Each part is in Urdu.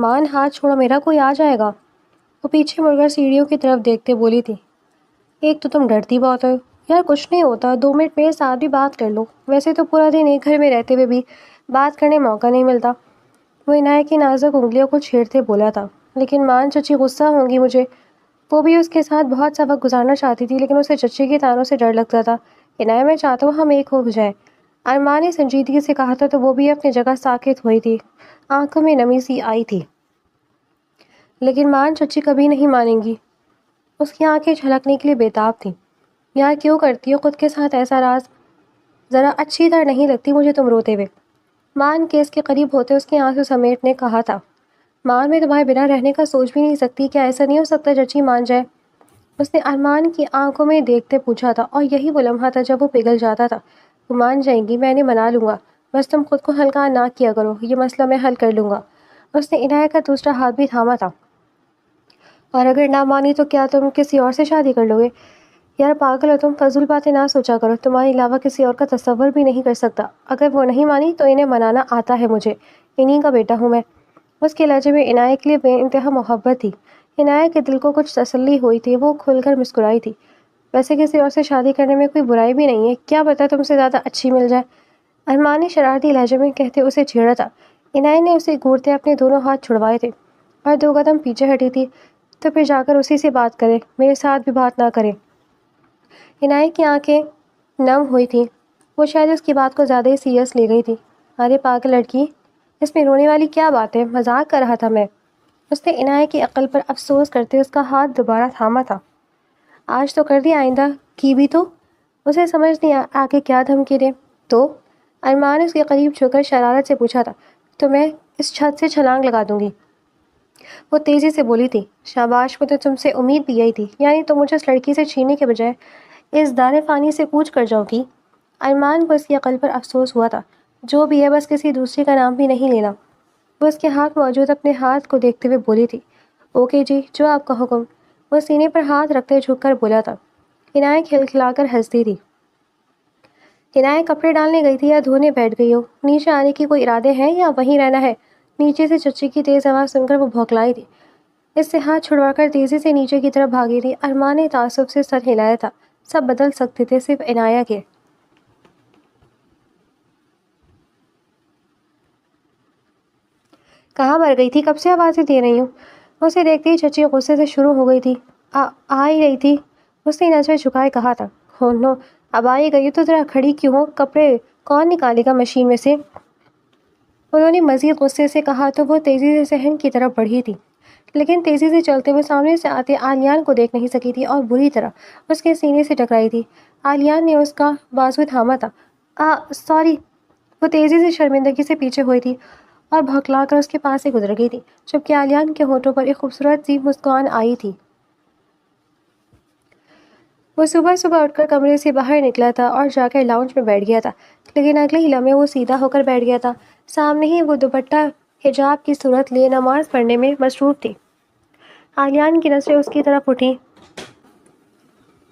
مان ہاتھ چھوڑو میرا، کوئی آ جائے گا۔ وہ پیچھے مڑ کر سیڑھیوں کی طرف دیکھتے بولی تھی، ایک تو تم ڈرتی بہت ہو یار، کچھ نہیں ہوتا، 2 منٹ میرے ساتھ بھی بات کر لو، ویسے تو پورا دن ایک گھر میں رہتے ہوئے بھی بات کرنے موقع نہیں ملتا۔ وہ عنایت کی نازک انگلیوں کو چھیڑتے بولا تھا، لیکن مان چچی غصہ ہوں گی مجھے۔ وہ بھی اس کے ساتھ بہت سا وقت گزارنا چاہتی تھی، لیکن اسے چچی کے تانوں سے ڈر لگتا تھا۔ عنایت میں چاہتا ہوں ہم ایک ہو جائیں۔ ارمان نے سنجیدگی سے کہا تھا تو وہ بھی اپنی جگہ ساکت ہوئی تھی، آنکھوں میں نمی سی آئی تھی۔ لیکن مان چچی کبھی نہیں مانیں گی۔ اس کی آنکھیں چھلکنے کے لیے بےتاب تھیں۔ یار کیوں کرتی ہو خود کے ساتھ ایسا راز؟ ذرا اچھی طرح نہیں لگتی مجھے تم روتے ہوئے۔ مان کے اس کے قریب ہوتے اس کے آنسو سمیٹ نے کہا تھا، مان میں تمہارے بنا رہنے کا سوچ بھی نہیں سکتی، کیا ایسا نہیں ہو سکتا چچی مان جائے؟ اس نے ارمان کی آنکھوں میں دیکھتے پوچھا تھا، اور یہی وہ لمحہ تھا جب وہ پگھل جاتا تھا۔ وہ مان جائیں گی، میں انہیں منا لوں گا، بس تم خود کو ہلکا نہ کیا کرو، یہ مسئلہ میں حل کر لوں گا۔ اس نے عنایت کا دوسرا ہاتھ بھی تھاما تھا۔ اور اگر نہ مانی تو کیا تم کسی اور سے شادی کر لو گے؟ یار پاگل ہو تم، فضول باتیں نہ سوچا کرو، تمہارے علاوہ کسی اور کا تصور بھی نہیں کر سکتا۔ اگر وہ نہیں مانی تو انہیں منانا آتا ہے مجھے، انہی کا بیٹا ہوں میں۔ اس کے لہجے میں عنایت کے لیے بے انتہا محبت تھی۔ عنایت کے دل کو کچھ تسلی ہوئی تھی، وہ کھل کر مسکرائی تھی۔ ویسے کسی اور سے شادی کرنے میں کوئی برائی بھی نہیں ہے، کیا پتہ تم سے زیادہ اچھی مل جائے، ارمان نے شرارتی لہجے میں کہتے اسے چھیڑا تھا۔ عنایت نے اسے گھورتے اپنے دونوں ہاتھ چھڑوائے تھے اور 2 قدم پیچھے ہٹی تھی، تو پھر جا کر اسی سے بات کرے، میرے ساتھ بھی بات نہ کرے۔ عنایت کی آنکھیں نم ہوئی تھیں، وہ شاید اس کی بات کو زیادہ ہی سیریس لے گئی تھی۔ ارے پاگل لڑکی، اس میں رونے والی کیا بات ہے، مذاق کر رہا تھا میں۔ اس نے عنایت کی عقل پر افسوس کرتے اس کا ہاتھ دوبارہ تھاما تھا۔ آج تو کر دی، آئندہ کی بھی تو؟ اسے سمجھ نہیں آگے کیا دھمکی دے۔ تو ارمان اس کے قریب چھو کر شرارت سے پوچھا تھا، تو میں اس چھت سے چھلانگ لگا دوں گی۔ وہ تیزی سے بولی تھی، شاباش، مجھے تم سے امید بھی یہی تھی، یعنی تم مجھے اس لڑکی سے چھیننے کے بجائے اس دار فانی سے کوچ کر جاؤ گی۔ ارمان کو اس کی عقل پر افسوس ہوا تھا، جو بھی ہے بس کسی دوسری کا نام بھی نہیں لینا۔ وہ اس کے ہاتھ موجود اپنے ہاتھ کو دیکھتے ہوئے بولی تھی، اوکے جی، جو آپ کا حکم۔ وہ سینے پر ہاتھ رکھتے جھک کر بولا تھا۔ عنایت کھلکھلا کر ہنستی تھی۔ عنایت کپڑے ڈالنے گئی تھی یا دھونے بیٹھ گئی ہو؟ نیچے آنے کی کوئی ارادے ہیں یا وہیں رہنا ہے؟ نیچے سے چچی کی تیز آواز سن کر وہ بھوکلائی تھی۔ اس سے ہاتھ چھڑوا کر تیزی سے نیچے کی طرف بھاگی تھی۔ ارمان نے تعصب سے سر ہلایا تھا، سب بدل سکتے تھے صرف عنایت کے۔ کہاں مر گئی تھی، کب سے آوازیں دے رہی ہوں؟ اسے دیکھتے ہی چچی غصے سے شروع ہو گئی تھی۔ آ ہی رہی تھی، اس نے نظر جھکائے کہا تھا۔ ہو نو، اب آ ہی گئی تو ذرا کھڑی کیوں ہو، کپڑے کون نکالے گا مشین میں سے؟ انہوں نے مزید غصے سے کہا تو وہ تیزی سے صحن کی طرف بڑھی تھی، لیکن تیزی سے چلتے ہوئے سامنے سے آتے عالیان کو دیکھ نہیں سکی تھی اور بری طرح اس کے سینے سے ٹکرائی تھی۔ عالیان نے اس کا بازو تھاما تھا۔ سوری۔ وہ تیزی سے شرمندگی سے پیچھے ہوئی تھی اور بھوکلا کر اس کے پاس سے گزر گئی تھی، جبکہ عالیان کے ہونٹوں پر ایک خوبصورت سی مسکان آئی تھی۔ وہ صبح صبح اٹھ کر کمرے سے باہر نکلا تھا اور جا کر لاؤنج میں بیٹھ گیا تھا، لیکن اگلے ہی لمحے وہ سیدھا ہو کر بیٹھ گیا تھا۔ سامنے ہی وہ دوپٹہ حجاب کی صورت لیے نماز پڑھنے میں مصروف تھی۔ عالیان کی نظریں اس کی طرف اٹھیں۔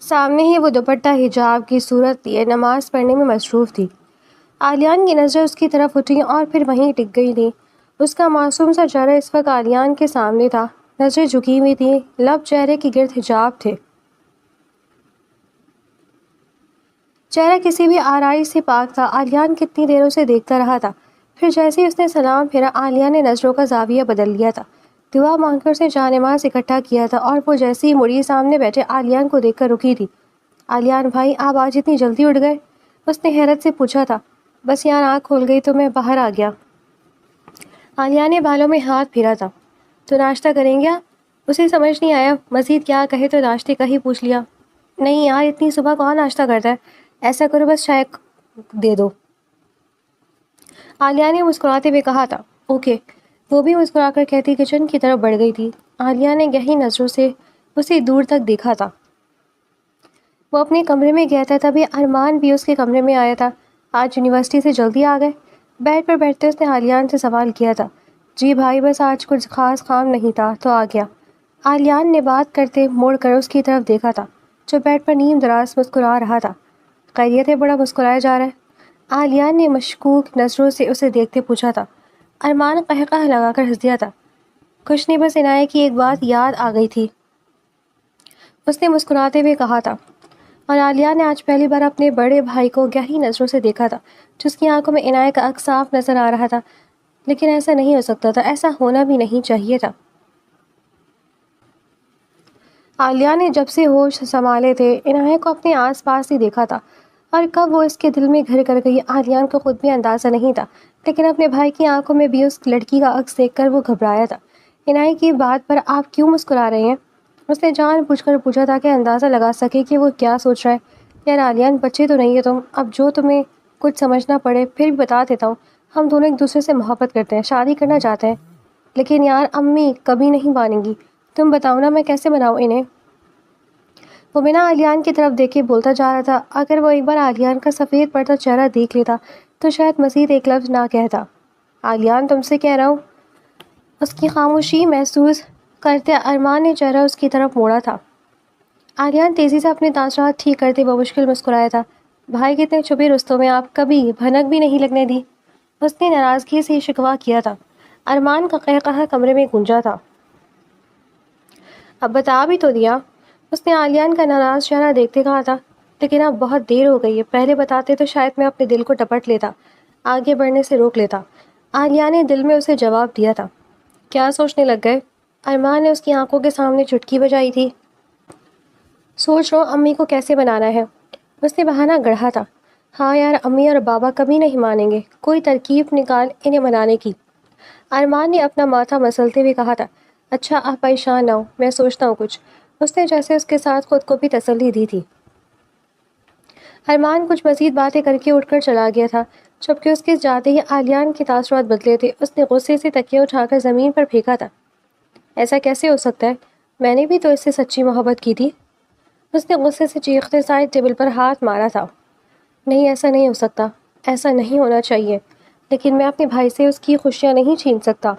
سامنے ہی وہ دوپٹہ حجاب کی صورت لیے نماز پڑھنے میں مصروف تھی۔ عالیان کی نظریں اس کی طرف اٹھیں اور پھر وہیں ٹک گئی تھیں۔ اس کا معصوم سا چہرہ اس وقت عالیان کے سامنے تھا، نظریں جھکی ہوئی تھیں، لب چہرے کے گرد حجاب تھے۔ چہرہ کسی بھی آرائش سے پاک تھا۔ عالیان کتنی دیر اسے دیکھتا رہا تھا، پھر جیسے ہی اس نے سلام پھیرا، عالیان نے نظروں کا زاویہ بدل لیا تھا۔ دعا مانگ کر اس نے جائے نماز اکٹھا کیا تھا اور وہ جیسے ہی مڑی سامنے بیٹھے عالیان کو دیکھ کر رکی تھی۔ عالیان بھائی، آپ آج اتنی جلدی اٹھ گئے؟ اس نے حیرت سے پوچھا تھا۔ بس یار آنکھ کھول گئی تو میں باہر آ گیا۔ عالیان نے بالوں میں ہاتھ پھیرا تھا۔ تو ناشتہ کریں گے آپ؟ اسے سمجھ نہیں آیا مزید کیا کہے تو ناشتے کا ہی پوچھ لیا۔ نہیں یار، اتنی صبح کون ناشتہ کرتا ہے، ایسا کرو بس چائے دے دو۔ عالیہ نے مسکراتے ہوئے کہا تھا۔ اوکے۔ وہ بھی مسکرا کر کہتی کچن کی طرف بڑھ گئی تھی۔ عالیہ نے گہری نظروں سے اسے دور تک دیکھا تھا۔ وہ اپنے کمرے میں گیا تھا، تبھی ارمان بھی اس کے کمرے میں آیا تھا۔ آج یونیورسٹی سے جلدی آ گئے؟ بیڈ پر بیٹھتے اس نے عالیان سے سوال کیا تھا۔ جی بھائی، بس آج کچھ خاص کام نہیں تھا تو آ گیا۔ عالیان نے بات کرتے موڑ کر اس کی طرف دیکھا تھا، جو بیڈ پر نیم دراز مسکرا رہا تھا۔ خیریت ہے، بڑا مسکرایا جا رہا ہے؟ عالیان نے مشکوک نظروں سے اسے دیکھتے پوچھا تھا۔ ارمان قہقہ لگا کر ہنس دیا تھا۔ کچھ نہیں، بس عنایت کی ایک بات یاد آ گئی تھی، اس نے مسکراتے ہوئے کہا تھا۔ اور عالیہ نے آج پہلی بار اپنے بڑے بھائی کو گہری نظروں سے دیکھا تھا، جس کی آنکھوں میں عنایت کا عکس صاف نظر آ رہا تھا، لیکن ایسا نہیں ہو سکتا تھا، ایسا ہونا بھی نہیں چاہیے تھا۔ عالیہ نے جب سے ہوش سنبھالے تھے عنایت کو اپنے آس پاس ہی دیکھا تھا، اور کب وہ اس کے دل میں گھر کر گئی عالیہ کو خود بھی اندازہ نہیں تھا، لیکن اپنے بھائی کی آنکھوں میں بھی اس لڑکی کا عکس دیکھ کر وہ گھبرایا تھا۔ عنایت کی بات پر آپ کیوں مسکرا رہے ہیں؟ اس نے جان بوجھ کر پوچھا تاکہ اندازہ لگا سکے کہ وہ کیا سوچ رہا ہے۔ یار عالیہ، بچے تو نہیں ہے تم، اب جو تمہیں کچھ سمجھنا پڑے پھر بھی بتا دیتا ہوں، ہم دونوں ایک دوسرے سے محبت کرتے ہیں، شادی کرنا چاہتے ہیں، لیکن یار امی کبھی نہیں مانیں گی، تم بتاؤ نا میں کیسے مناؤں انہیں؟ وہ بنا عالیان کی طرف دیکھے بولتا جا رہا تھا۔ اگر وہ ایک بار عالیان کا سفید پڑتا چہرہ دیکھ لیتا تو شاید مزید ایک لفظ نہ کہتا۔ عالیان، تم سے کہہ رہا ہوں۔ اس کی خاموشی محسوس کرتے ارمان نے چہرہ اس کی طرف موڑا تھا۔ عالیان تیزی سے اپنے تاثرات ٹھیک کرتے بمشکل مسکرایا تھا۔ بھائی کے اتنے چھپے رستوں میں آپ کبھی بھنک بھی نہیں لگنے دی، اس نے ناراضگی سے شکوہ کیا تھا۔ ارمان کا قہقہہ کمرے میں گونجا تھا۔ اب بتا بھی تو دیا، اس نے عالیان کا ناراض چہرہ دیکھتے کہا تھا، لیکن اب بہت دیر ہو گئی ہے، پہلے بتاتے تو شاید میں اپنے دل کو ٹپٹ لیتا، آگے بڑھنے سے روک لیتا۔ عالیہ نے دل میں اسے جواب دیا تھا۔ کیا سوچنے لگ گئے؟ ارمان نے اس کی آنکھوں کے سامنے چٹکی بجائی تھی۔ سوچ رہا ہوں امی کو کیسے بنانا ہے، اس نے بہانہ گڑھا تھا۔ ہاں یار، امی اور بابا کبھی نہیں مانیں گے، کوئی ترکیب نکال انہیں منانے کی۔ ارمان نے اپنا ماتھا مسلتے ہوئے کہا تھا۔ اچھا آپ پریشان نہ ہو، میں سوچتا ہوں کچھ، اس نے جیسے اس کے ساتھ خود کو بھی تسلی دی تھی۔ ارمان کچھ مزید باتیں کر کے اٹھ کر چلا گیا تھا، جبکہ اس کے جاتے ہی عالیان کے تاثرات بدلے تھے۔ اس نے غصے سے تکیہ اٹھا کر زمین پر پھینکا تھا۔ ایسا کیسے ہو سکتا ہے؟ میں نے بھی تو اس سے سچی محبت کی تھی، اس نے غصے سے چیختے سائڈ ٹیبل پر ہاتھ مارا تھا۔ نہیں، ایسا نہیں ہو سکتا، ایسا نہیں ہونا چاہیے، لیکن میں اپنے بھائی سے اس کی خوشیاں نہیں چھین سکتا۔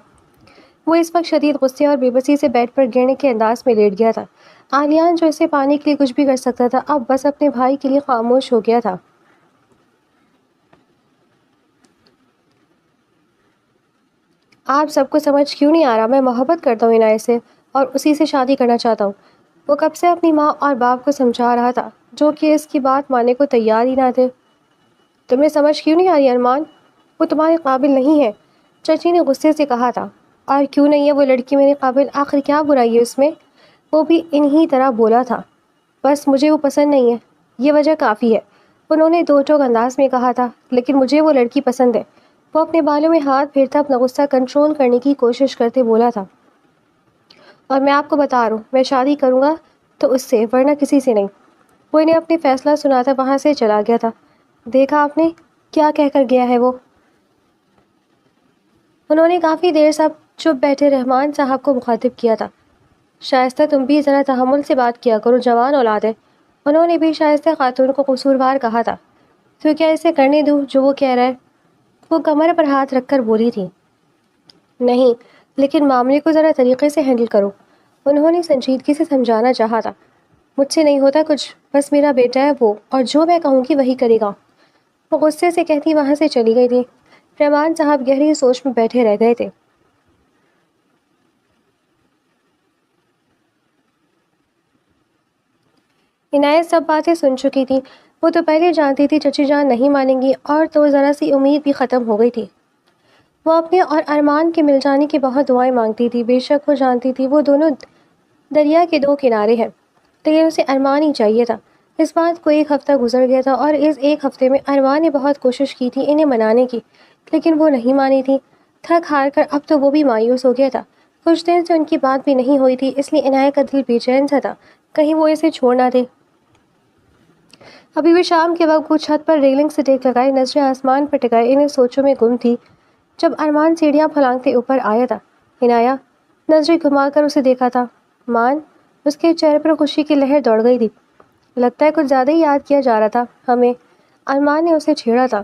وہ اس وقت شدید غصے اور بے بسی سے بیڈ پر گرنے کے انداز میں لیٹ گیا تھا۔ عالیان جو اسے پانے کے لیے کچھ بھی کر سکتا تھا، اب بس اپنے بھائی کے لیے خاموش ہو گیا تھا۔ آپ سب کو سمجھ کیوں نہیں آ رہا؟ میں محبت کرتا ہوں عنایت سے اور اسی سے شادی کرنا چاہتا ہوں۔ وہ کب سے اپنی ماں اور باپ کو سمجھا رہا تھا، جو کہ اس کی بات ماننے کو تیار ہی نہ تھے۔ تمہیں سمجھ کیوں نہیں آ رہی ارمان؟ وہ تمہارے قابل نہیں ہے، چچی نے غصے سے کہا تھا۔ اور کیوں نہیں ہے وہ لڑکی میرے قابل؟ آخر کیا برائی ہے اس میں؟ وہ بھی انہی طرح بولا تھا۔ بس مجھے وہ پسند نہیں ہے، یہ وجہ کافی ہے، انہوں نے دو ٹوک انداز میں کہا تھا، لیکن مجھے وہ لڑکی پسند ہے۔ وہ اپنے بالوں میں ہاتھ پھیرتا اپنا غصہ کنٹرول کرنے کی کوشش کرتے بولا تھا۔ اور میں آپ کو بتا رہا ہوں، میں شادی کروں گا تو اس سے، ورنہ کسی سے نہیں۔ وہ انہیں اپنی فیصلہ سناتا وہاں سے چلا گیا تھا۔ دیکھا آپ نے کیا کہہ کر گیا ہے وہ؟ انہوں نے کافی دیر سے چپ بیٹھے رحمان صاحب کو مخاطب کیا تھا۔ شائستہ تم بھی ذرا تحمل سے بات کیا کرو، جوان اولاد ہے۔ انہوں نے بھی شائستہ خاتون کو قصوروار کہا تھا۔ تو کیا اسے کرنے دوں جو وہ کہہ رہا ہے؟ وہ کمر پر ہاتھ رکھ کر بولی تھی۔ نہیں، لیکن معاملے کو ذرا طریقے سے ہینڈل کرو، انہوں نے سنجیدگی سے سمجھانا چاہا تھا۔ مجھ سے نہیں ہوتا کچھ، بس میرا بیٹا ہے وہ، اور جو میں کہوں گی وہی کرے گا۔ وہ غصے سے کہتی وہاں سے چلی گئی تھی۔ رحمان صاحب گہری سوچ میں بیٹھے رہ گئے تھے۔ عنایت سب باتیں سن چکی تھی، وہ تو پہلے جانتی تھی چچی جان نہیں مانیں گی، اور تو ذرا سی امید بھی ختم ہو گئی تھی۔ وہ اپنے اور ارمان کے مل جانے کی بہت دعائیں مانگتی تھی، بے شک وہ جانتی تھی وہ دونوں دریا کے دو کنارے ہیں، لیکن اسے ارمان ہی چاہیے تھا۔ اس بات کو ایک ہفتہ گزر گیا تھا، اور اس ایک ہفتے میں ارمان نے بہت کوشش کی تھی انہیں منانے کی، لیکن وہ نہیں مانی تھی۔ تھک ہار کر اب تو وہ بھی مایوس ہو گیا تھا۔ کچھ دن سے ان کی بات بھی نہیں ہوئی تھی، اس لیے عنایت کا دل بے چین سا تھا، کہیں وہ اسے چھوڑ نہ دے۔ ابھی بھی شام کے وقت وہ چھت پر ریلنگ سے ٹیک لگائے نظریں آسمان پر ٹکائے انہیں سوچوں میں گم تھی، جب ارمان سیڑھیاں پھلانگتے اوپر آیا تھا۔ عنایت نظریں گھما کر اسے دیکھا تھا۔ مان، اس کے چہرے پر خوشی کی لہر دوڑ گئی تھی۔ لگتا ہے کچھ زیادہ ہی یاد کیا جا رہا تھا ہمیں، ارمان نے اسے چھیڑا تھا۔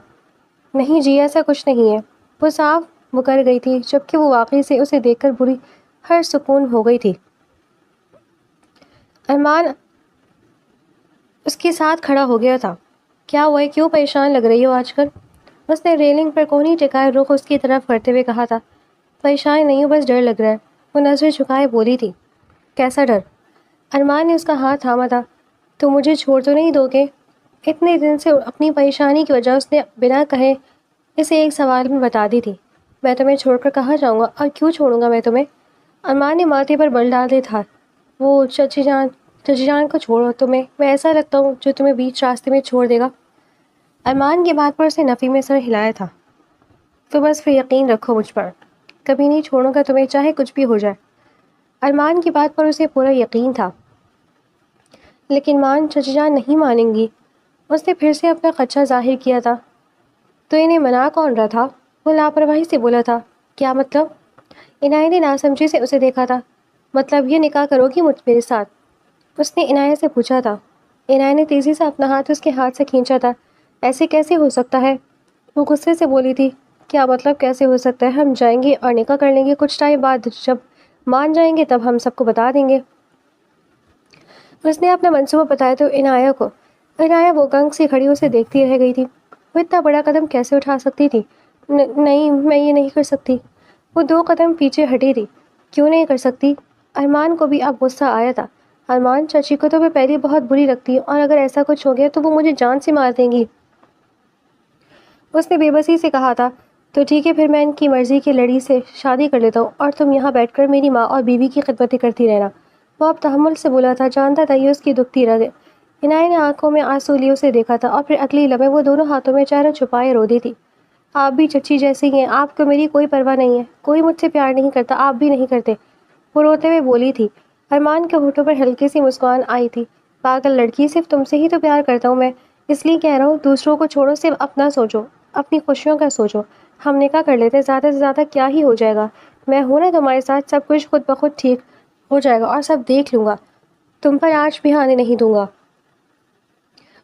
نہیں جی، ایسا کچھ نہیں ہے، وہ صاف مکر گئی تھی، جبکہ وہ واقعی سے اسے دیکھ کر بری ہر سکون ہو گئی تھی۔ ارمان اس کے ساتھ کھڑا ہو گیا تھا۔ کیا ہوا ہے، کیوں پریشان لگ رہی ہو آج کل؟ اس نے ریلنگ پر کونی ٹکائے رخ اس کی طرف کرتے ہوئے کہا تھا۔ پریشان نہیں ہوں، بس ڈر لگ رہا ہے، وہ نظر جھکائے بولی تھی، کیسا ڈر؟ ارمان نے اس کا ہاتھ تھاما تھا۔ تو مجھے چھوڑ تو نہیں دو گے؟ اتنے دن سے اپنی پریشانی کی وجہ اس نے بنا کہے اسے ایک سوال میں بتا دی تھی۔ میں تمہیں چھوڑ کر کہاں جاؤں گا، اور کیوں چھوڑوں گا میں تمہیں؟ ارمان نے ماتھے پر بل ڈال دے تھا۔ وہ چچی جان کو چھوڑو، تمہیں میں ایسا لگتا ہوں جو تمہیں بیچ راستے میں چھوڑ دے گا؟ ارمان کی بات پر اس نے نفی میں سر ہلایا تھا۔ تو بس پھر یقین رکھو مجھ پر، کبھی نہیں چھوڑوں گا تمہیں، چاہے کچھ بھی ہو جائے۔ ارمان کی بات پر اسے پورا یقین تھا، لیکن چچی جان نہیں مانیں گی۔ اس نے پھر سے اپنا خدشہ ظاہر کیا تھا۔ تو انہیں منا کون رہا تھا؟ وہ لاپرواہی سے بولا تھا۔ کیا مطلب؟ عنایت نے ناسمجھی سے اسے دیکھا تھا۔ مطلب یہ نکاح کرو گی میرے ساتھ؟ اس نے عنایت سے پوچھا تھا۔ عنایت نے تیزی سے اپنا ہاتھ اس کے ہاتھ سے کھینچا تھا۔ ایسے کیسے ہو سکتا ہے؟ وہ غصے سے بولی تھی۔ کیا مطلب کیسے ہو سکتا ہے؟ ہم جائیں گے اور نکاح کر لیں گے، کچھ ٹائم بعد جب مان جائیں گے تب ہم سب کو بتا دیں گے۔ اس نے اپنا منصوبہ بتایا تو عنایت وہ گنگ سے کھڑی اسے دیکھتی رہ گئی تھی۔ وہ اتنا بڑا قدم کیسے اٹھا سکتی تھی؟ نہیں، میں یہ نہیں کر سکتی۔ وہ 2 قدم پیچھے ہٹی تھی۔ کیوں نہیں کر سکتی؟ ارمان کو بھی اب غصہ آیا تھا۔ ارمان، چچی کو تو میں پہلے بہت بری لگتی ہے، اور اگر ایسا کچھ ہو گیا تو وہ مجھے جان سے مار دیں گی۔ اس نے بے بسی سے کہا تھا۔ تو ٹھیک ہے، پھر میں ان کی مرضی کی لڑی سے شادی کر لیتا ہوں، اور تم یہاں بیٹھ کر میری ماں اور بیوی کی خدمتیں کرتی رہنا۔ وہ اب تحمل سے بولا تھا، جانتا تھا یہ اس کی دکھتی رگ ہے۔ عنایت نے آنکھوں میں آنسو لیے اسے دیکھا تھا، اور پھر اگلی لمحے وہ دونوں ہاتھوں میں چہرہ چھپائے رو دی تھی۔ آپ بھی چچی جیسی ہیں، آپ کو میری کوئی پرواہ نہیں ہے، کوئی مجھ سے پیار نہیں کرتا، آپ بھی نہیں کرتے، وہ روتے ہوئے بولی تھی۔ ارمان کے ہونٹوں پر ہلکی سی مسکان آئی تھی۔ پاگل لڑکی، صرف تم سے ہی تو پیار کرتا ہوں میں، اس لیے کہہ رہا ہوں، دوسروں کو چھوڑو، صرف اپنا سوچو، اپنی خوشیوں کا سوچو۔ ہم نکاح کر لیتے، زیادہ سے زیادہ کیا ہی ہو جائے گا؟ میں ہوں نا تمہارے ساتھ، سب کچھ خود بخود ٹھیک ہو جائے گا، اور سب دیکھ لوں گا، تم پر آج بھی آنے نہیں دوں گا۔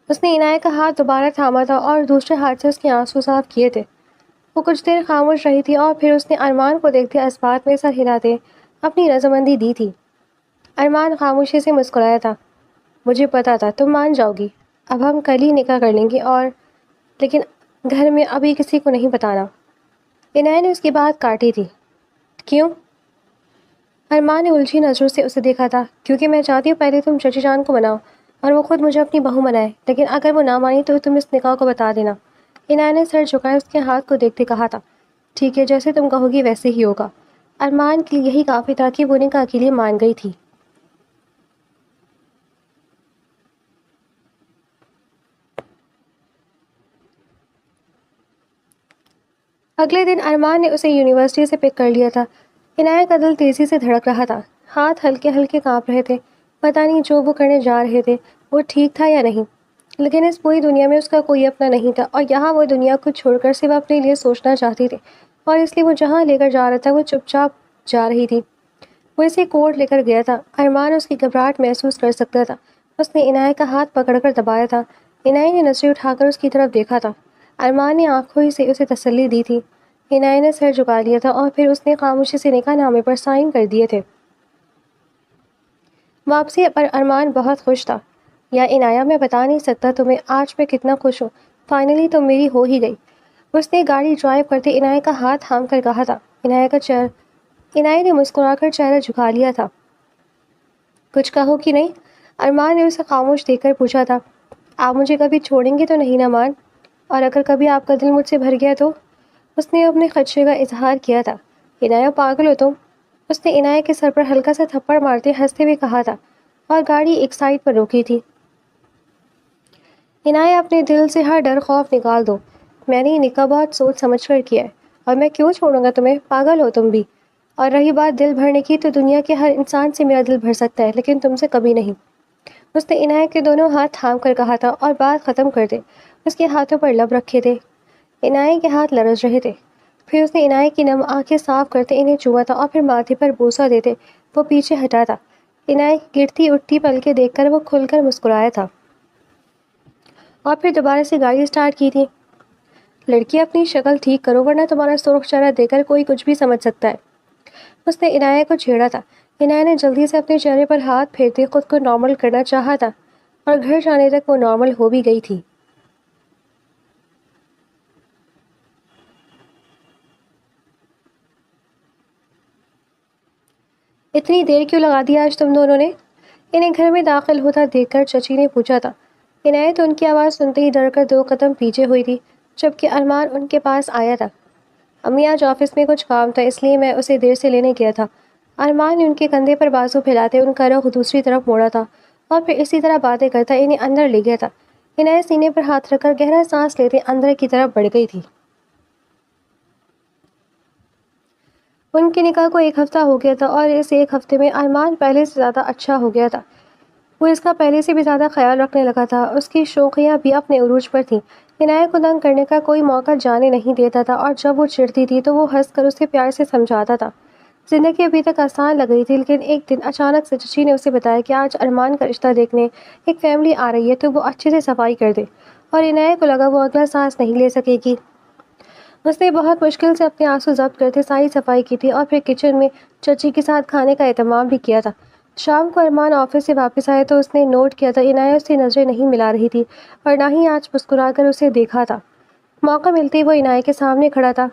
اس نے عنایت کا ہاتھ دوبارہ تھاما تھا اور دوسرے ہاتھ سے اس کے آنسو صاف کیے تھے۔ وہ کچھ دیر خاموش رہی تھی، اور پھر اس نے ارمان کو دیکھتے اس بات میں سر ہلاتے اپنی رضامندی دی تھی۔ ارمان خاموشی سے مسکرایا تھا۔ مجھے پتا تھا تم مان جاؤ گی، اب ہم کل ہی نکاح کر لیں گے، اور لیکن گھر میں ابھی کسی کو نہیں بتانا۔ عنایت نے اس کی بات کاٹی تھی۔ کیوں؟ ارمان نے الجھی نظروں سے اسے دیکھا تھا۔ کیونکہ میں چاہتی ہوں پہلے تم چچی جان کو مناؤ، اور وہ خود مجھے اپنی بہو بنائے، لیکن اگر وہ نہ مانی تو تم اس نکاح کو بتا دینا۔ عنایت نے سر جھکائے اس کے ہاتھ کو دیکھتے کہا تھا۔ ٹھیک ہے، جیسے تم کہو گی ویسے ہی ہوگا۔ ارمان کے لیے یہی کافی تھا کہ وہ نکاح کے لیے مان گئی تھی۔ اگلے دن ارمان نے اسے یونیورسٹی سے پک کر لیا تھا۔ عنایت کا دل تیزی سے دھڑک رہا تھا، ہاتھ ہلکے ہلکے کانپ رہے تھے۔ پتہ نہیں جو وہ کرنے جا رہے تھے وہ ٹھیک تھا یا نہیں، لیکن اس پوری دنیا میں اس کا کوئی اپنا نہیں تھا، اور یہاں وہ دنیا کو چھوڑ کر صرف اپنے لیے سوچنا چاہتی تھی، اور اس لیے وہ جہاں لے کر جا رہا تھا وہ چپ چاپ جا رہی تھی۔ وہ اسے کورٹ لے کر گیا تھا۔ ارمان اس کی گھبراہٹ محسوس کر سکتا تھا۔ اس نے عنایت کا ہاتھ پکڑ کر دبایا تھا۔ عنایت نے نظریں اٹھا کر اس کی طرف دیکھا تھا۔ ارمان نے آنکھوں ہی سے اسے تسلی دی تھی۔ عنایت نے سر جھکا لیا تھا، اور پھر اس نے خاموشی سے نکاح نامے پر سائن کر دیے تھے۔ واپسی پر ارمان بہت خوش تھا۔ یا عنایت، میں بتا نہیں سکتا تمہیں آج میں کتنا خوش ہوں، فائنلی تم میری ہو ہی گئی۔ اس نے گاڑی ڈرائیو کرتے عنایت کا ہاتھ تھام کر کہا تھا۔ عنایت نے مسکرا کر چہرہ جھکا لیا تھا۔ کچھ کہو کہ نہیں؟ ارمان نے اسے خاموش دیکھ کر پوچھا تھا۔ آپ مجھے کبھی چھوڑیں گے تو نہیں نا مان؟ اور اگر کبھی آپ کا دل مجھ سے بھر گیا تو؟ اس نے اپنے خدشے کا اظہار کیا تھا۔ عنایت، پاگل ہو تم؟ اس نے عنایت کے سر پر ہلکا سا تھپڑ مارتے ہنستے ہوئے کہا تھا، اور گاڑی ایک سائڈ پر روکی تھی۔ عنایت، اپنے دل سے ہر ڈر خوف نکال دو۔ میں نے یہ نکاح بہت سوچ سمجھ کر کیا ہے، اور میں کیوں چھوڑوں گا تمہیں؟ پاگل ہو تم بھی۔ اور رہی بات دل بھرنے کی، تو دنیا کے ہر انسان سے میرا دل بھر سکتا ہے، لیکن تم سے کبھی نہیں۔ اس نے عنایت کے دونوں ہاتھ تھام کر کہا تھا، اور بات ختم کرتے اس کے ہاتھوں پر لب رکھے تھے۔ عنایت کے ہاتھ لرز رہے تھے۔ پھر اس نے عنایت کی نم آنکھیں صاف کرتے انہیں چوما تھا، اور پھر ماتھے پر بوسہ دیتے وہ پیچھے ہٹا تھا۔ عنایت گرتی اٹھتی پلکیں دیکھ کر وہ کھل کر مسکرایا تھا، اور پھر دوبارہ سے گاڑی اسٹارٹ کی تھی۔ لڑکی، اپنی شکل ٹھیک کرو، ورنہ تمہارا سرخ چہرہ دیکھ کر کوئی کچھ بھی سمجھ سکتا ہے۔ اس نے عنایت کو چھیڑا تھا۔ عنایت نے جلدی سے اپنے چہرے پر ہاتھ پھیرتے خود کو نارمل کرنا چاہا تھا، اور گھر جانے تک وہ نارمل ہو بھی گئی تھی۔ اتنی دیر کیوں لگا دی آج تم دونوں نے؟ انہیں گھر میں داخل ہوتا دیکھ کر چچی نے پوچھا تھا۔ عنایت ان کی آواز سنتے ہی ڈر کر 2 قدم پیچھے ہوئی تھی، جبکہ ارمان ان کے پاس آیا تھا۔ امی آج آفس میں کچھ کام تھا، اس لیے میں اسے دیر سے لینے گیا تھا۔ ارمان نے ان کے کندھے پر بازو پھیلاتے ان کا رخ دوسری طرف موڑا تھا اور پھر اسی طرح باتیں کرتا انہیں اندر لے گیا تھا۔ عنایت سینے پر ہاتھ رکھ کر گہرا سانس لیتے اندر کی طرف بڑھ گئی تھی۔ ان کے نکاح کو 1 ہفتہ ہو گیا تھا اور اس 1 ہفتے میں ارمان پہلے سے زیادہ اچھا ہو گیا تھا۔ وہ اس کا پہلے سے بھی زیادہ خیال رکھنے لگا تھا، اس کی شوخیاں بھی اپنے عروج پر تھیں۔ عنایت کو تنگ کرنے کا کوئی موقع جانے نہیں دیتا تھا اور جب وہ چڑھتی تھی تو وہ ہنس کر اسے پیار سے سمجھاتا تھا۔ زندگی ابھی تک آسان لگ رہی تھی، لیکن ایک دن اچانک سے چچی نے اسے بتایا کہ آج ارمان کا رشتہ دیکھنے ایک فیملی آ رہی ہے تو وہ اچھے سے صفائی کر دے، اور عنایت کو لگا وہ اگلا سانس نہیں لے سکے گی۔ اس نے بہت مشکل سے اپنے آنسو ضبط کرتے ساری صفائی کی تھی اور پھر کچن میں چچی کے ساتھ کھانے کا اہتمام بھی کیا تھا۔ شام کو ارمان آفس سے واپس آئے تو اس نے نوٹ کیا تھا عنایت اس سے نظریں نہیں ملا رہی تھی اور نہ ہی آج مسکرا کر اسے دیکھا تھا۔ موقع ملتے ہی وہ عنایت کے سامنے کھڑا تھا۔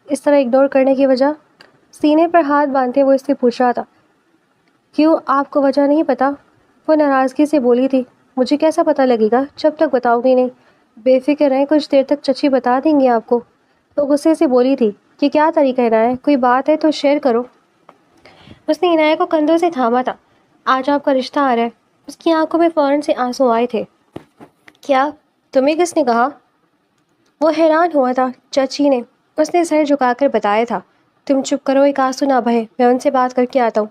اس طرح اگنور کرنے کی وجہ؟ سینے پر ہاتھ باندھتے وہ اس سے پوچھ رہا تھا۔ کیوں، آپ کو وجہ نہیں پتا؟ وہ ناراضگی سے بولی تھی۔ مجھے کیسا پتہ لگے گا جب تک بتاؤ گی نہیں؟ بے فکر رہیں، کچھ دیر تک چچی بتا دیں گے آپ کو۔ وہ غصے سے بولی تھی۔ یہ کیا طریقہ عنایت، کوئی بات ہے تو شیئر کرو۔ اس نے عنایت کو کندھوں سے تھاما تھا۔ آج آپ کا رشتہ آ رہا ہے۔ اس کی آنکھوں میں فوراً سے آنسو آئے تھے۔ کیا؟ تمہیں کس نے کہا؟ وہ حیران ہوا تھا۔ چچی نے، اس نے سر جھکا کر بتایا تھا۔ تم چپ کرو، ایک آنسو نہ بہے، میں ان سے بات کر کے آتا ہوں۔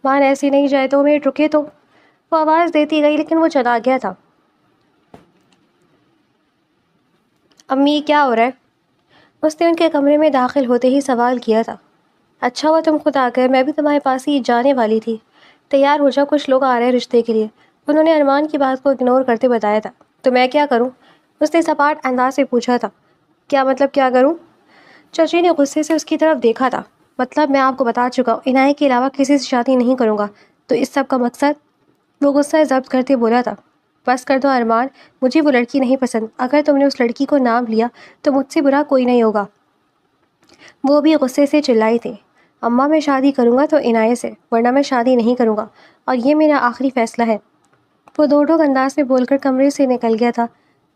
مان ایسے نہیں جائے 2 منٹ رکے تو۔ وہ آواز دیتی گئی لیکن وہ چلا گیا تھا۔ امی کیا ہو رہا ہے؟ اس نے ان کے کمرے میں داخل ہوتے ہی سوال کیا تھا۔ اچھا ہوا تم خود آ گئے، میں بھی تمہارے پاس ہی جانے والی تھی۔ تیار ہو جاؤ، کچھ لوگ آ رہے ہیں رشتے کے لیے، انہوں نے ارمان کی بات کو اگنور کرتے بتایا تھا۔ تو میں کیا کروں؟ اس نے سپاٹ انداز سے پوچھا تھا۔ کیا مطلب کیا کروں؟ چچی نے غصے سے اس کی طرف دیکھا تھا۔ مطلب میں آپ کو بتا چکا ہوں، عنایت کے علاوہ کسی سے شادی نہیں کروں گا، تو اس سب کا مقصد؟ وہ غصہ ضبط کرتے بولا تھا۔ بس کر دو ارمان، مجھے وہ لڑکی نہیں پسند، اگر تم نے اس لڑکی کو نام لیا تو مجھ سے برا کوئی نہیں ہوگا۔ وہ بھی غصے سے چلائی تھی۔ اماں میں شادی کروں گا تو عنایت سے، ورنہ میں شادی نہیں کروں گا، اور یہ میرا آخری فیصلہ ہے۔ وہ دو ٹوک انداز میں بول کر کمرے سے نکل گیا تھا۔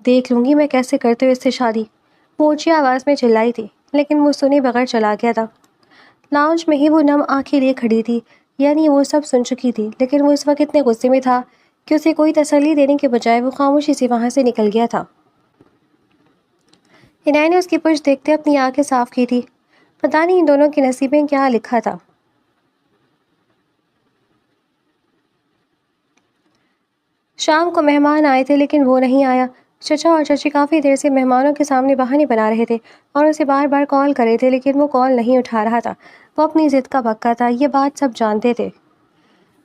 دیکھ لوں گی میں کیسے کرتے ہو اس سے شادی، وہ اونچی آواز میں چلائی تھی، لیکن وہ سنے بغیر چلا گیا تھا۔ لاؤنج میں ہی وہ نم آنکھیں لیے کھڑی تھی، یعنی وہ سب سن چکی تھی، لیکن وہ اس وقت اتنے غصے میں تھا کہ اسے کوئی تسلی دینے کے بجائے وہ خاموشی سے وہاں سے نکل گیا تھا۔ عنایت نے اس کی پشت دیکھتے اپنی آنکھیں صاف کی تھی۔ پتہ نہیں ان دونوں کے نصیب میں کیا لکھا تھا۔ شام کو مہمان آئے تھے لیکن وہ نہیں آیا۔ چچا اور چچی کافی دیر سے مہمانوں کے سامنے بہانے بنا رہے تھے اور اسے بار بار کال کر رہے تھے، لیکن وہ کال نہیں اٹھا رہا تھا۔ وہ اپنی ضد کا پکا تھا، یہ بات سب جانتے تھے۔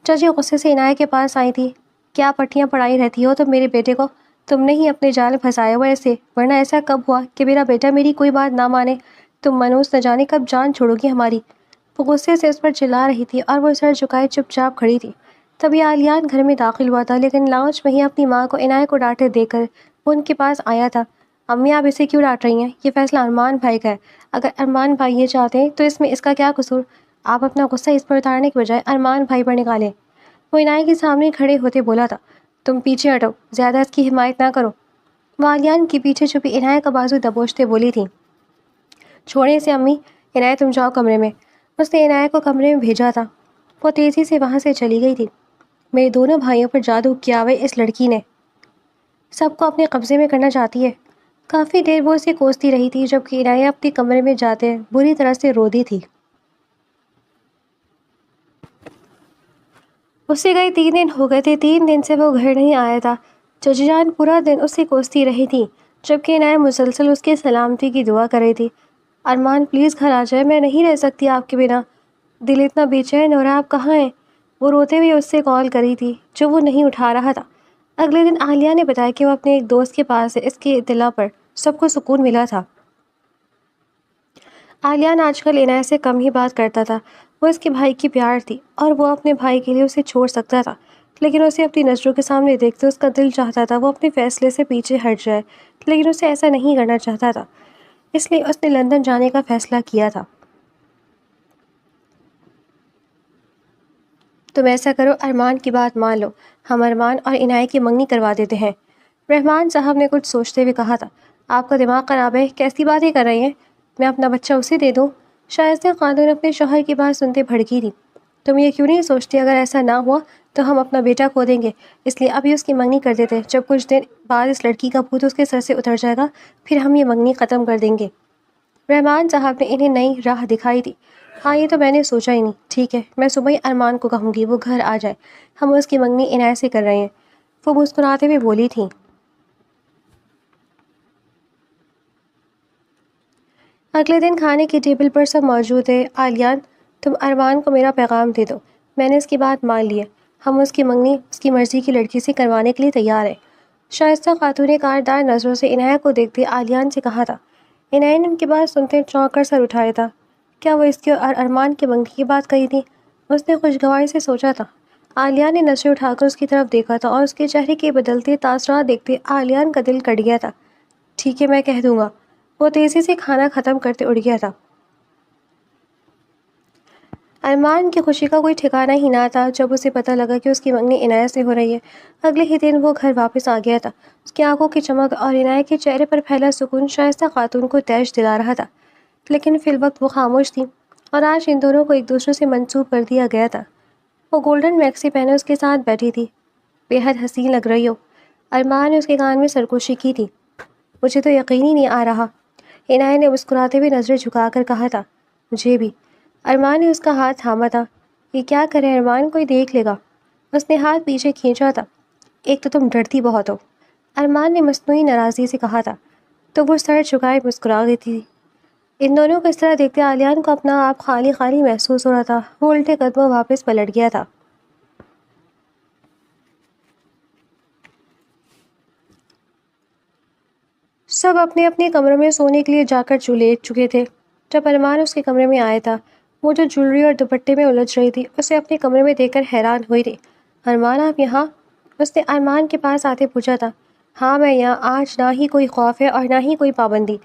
چچی غصے سے عنایت کے پاس آئی تھی۔ کیا پٹیاں پڑھائی رہتی ہو تم میرے بیٹے کو؟ تم نے ہی اپنے جال میں پھنسایا ہوا ایسے، ورنہ ایسا کب ہوا کہ میرا بیٹا میری کوئی بات نہ مانے؟ تم منوس نہ جانے کب جان چھوڑو گی ہماری۔ وہ غصے سے اس پر چلا رہی تھی اور وہ سر جھکائے چپ چاپ کھڑی تھی۔ تبھی عالیان گھر میں داخل ہوا تھا، لیکن لاؤنج میں ہی اپنی ماں کو عنایت کو ڈانٹے دیکھ کر وہ ان کے پاس آیا تھا۔ امی آپ اسے کیوں ڈانٹ رہی ہیں؟ یہ فیصلہ ارمان بھائی کا ہے، اگر ارمان بھائی یہ چاہتے ہیں تو اس میں اس کا کیا قصور؟ آپ اپنا غصہ اس پر اتارنے کے بجائے ارمان بھائی پر نکالیں۔ وہ عنایت کے سامنے کھڑے ہوتے بولا تھا۔ تم پیچھے ہٹو، زیادہ اس کی حمایت نہ کرو۔ وہ عالیان کے پیچھے چھپی عنایت کا بازو دبوچتے بولی تھی۔ چھوڑیں اسے امی، عنایت تم جاؤ کمرے میں۔ اس نے عنایت کو کمرے میں بھیجا تھا۔ وہ تیزی سے وہاں سے چلی گئی تھی۔ میرے دونوں بھائیوں پر جادو کیا ہوا اس لڑکی نے، سب کو اپنے قبضے میں کرنا چاہتی ہے۔ کافی دیر وہ اسے کوستی رہی تھی، جبکہ عنایت اپنے کمرے میں جاتے بری طرح سے رو دی تھی۔ اسے گئے 3 دن ہو گئے تھے، 3 دن سے وہ گھر نہیں آیا تھا۔ چچی جان پورا دن اسے کوستی رہی تھی، جبکہ عنایت مسلسل اس کے سلامتی کی دعا کر رہی تھی۔ ارمان پلیز گھر آ جائے، میں نہیں رہ سکتی آپ کے بنا، دل اتنا بے چین ہو رہا ہے، آپ کہاں ہیں؟ وہ روتے ہوئے اس سے کال کری تھی جو وہ نہیں اٹھا رہا تھا۔ اگلے دن عالیہ نے بتایا کہ وہ اپنے ایک دوست کے پاس ہے، اس کی اطلاع پر سب کو سکون ملا تھا۔ عالیان آج کل عنایت سے کم ہی بات کرتا تھا۔ وہ اس کے بھائی کی پیار تھی اور وہ اپنے بھائی کے لیے اسے چھوڑ سکتا تھا، لیکن اسے اپنی نظروں کے سامنے دیکھتے اس کا دل چاہتا تھا وہ اپنے فیصلے سے پیچھے ہٹ جائے، لیکن اسے ایسا نہیں کرنا چاہتا تھا، اس لیے اس نے لندن جانے کا فیصلہ کیا تھا۔ تم ایسا کرو، ارمان کی بات مان لو، ہم ارمان اور عنایت کی منگنی کروا دیتے ہیں۔ رحمان صاحب نے کچھ سوچتے ہوئے کہا تھا۔ آپ کا دماغ خراب ہے، کیسی باتیں کر رہی ہیں؟ میں اپنا بچہ اسے دے دوں؟ شائستہ خاتون اپنے شوہر کی بات سنتے بھڑکی تھی۔ تم یہ کیوں نہیں سوچتی اگر ایسا نہ ہوا تو ہم اپنا بیٹا کھو دیں گے، اس لیے ابھی اس کی منگنی کر دیتے، جب کچھ دن بعد اس لڑکی کا بھوت اس کے سر سے اتر جائے گا پھر ہم یہ منگنی ختم کر دیں گے۔ رحمان صاحب نے انہیں نئی راہ دکھائی تھی۔ ہاں یہ تو میں نے سوچا ہی نہیں، ٹھیک ہے میں صبح ہی ارمان کو کہوں گی وہ گھر آ جائے، ہم اس کی منگنی عنایت سے کر رہے ہیں۔ وہ مسکراتے ہوئے بولی تھیں۔ اگلے دن کھانے کی ٹیبل پر سب موجود تھے۔ عالیان تم ارمان کو میرا پیغام دے دو، میں نے اس کی بات مان لی ہے، ہم اس کی منگنی اس کی مرضی کی لڑکی سے کروانے کے لیے تیار ہیں۔ شائستہ خاتون نے کاردار نظروں سے عنایت کو دیکھتے عالیان سے کہا تھا۔ عنایت نے ان کی بات سنتے چونک کر سر اٹھایا تھا۔ کیا وہ اس کی اور ارمان کی منگنی کی بات کہی تھی؟ اس نے خوشگواری سے سوچا تھا۔ عالیان نے نظریں اٹھا کر اس کی طرف دیکھا تھا اور اس کے چہرے کے بدلتے تاثرات دیکھتے عالیان کا دل کٹ گیا تھا۔ ٹھیک ہے میں کہہ دوں گا۔ وہ تیزی سے کھانا ختم کرتے اٹھ گیا تھا۔ ارمان کی خوشی کا کوئی ٹھکانہ ہی نہ تھا جب اسے پتہ لگا کہ اس کی منگنی عنایت سے ہو رہی ہے۔ اگلے ہی دن وہ گھر واپس آ گیا تھا۔ اس کی آنکھوں کی چمک اور عنایت کے چہرے پر پھیلا سکون شائستہ خاتون کو تیش دلا رہا تھا، لیکن فی الوقت وہ خاموش تھی اور آج ان دونوں کو ایک دوسرے سے منسوب کر دیا گیا تھا۔ وہ گولڈن میکسی پہنے اس کے ساتھ بیٹھی تھی۔ بے حد حسین لگ رہی ہو، ارمان نے اس کے کان میں سرگوشی کی تھی۔ مجھے تو یقین ہی نہیں آ رہا، عنایت نے مسکراتے ہوئے نظریں جھکا کر کہا تھا۔ مجھے بھی۔ ارمان نے اس کا ہاتھ تھاما تھا۔ یہ کیا کرے ارمان، کوئی دیکھ لے گا۔ اس نے ہاتھ پیچھے کھینچا تھا۔ ایک تو تم ڈرتی بہت ہو، ارمان نے مصنوعی ناراضگی سے کہا تھا، تو وہ سر جھکائے مسکرا گئی تھی۔ ان دونوں کو اس طرح دیکھتے عالیان کو اپنا آپ خالی خالی محسوس ہو رہا تھا۔ وہ الٹے قدموں واپس پلٹ گیا تھا۔ سب اپنے اپنے کمروں میں سونے کے لیے جا کر لیٹ چکے تھے۔ جب ارمان اس کے کمرے میں آیا تھا، وہ جو جولری اور دوپٹے میں الجھ رہی تھی اسے اپنے کمرے میں دیکھ کر حیران ہوئی تھی۔ ارمان آپ یہاں؟ اس نے ارمان کے پاس آتے پوچھا تھا۔ ہاں میں یہاں، آج نہ ہی کوئی خوف ہے اور نہ ہی کوئی پابندی،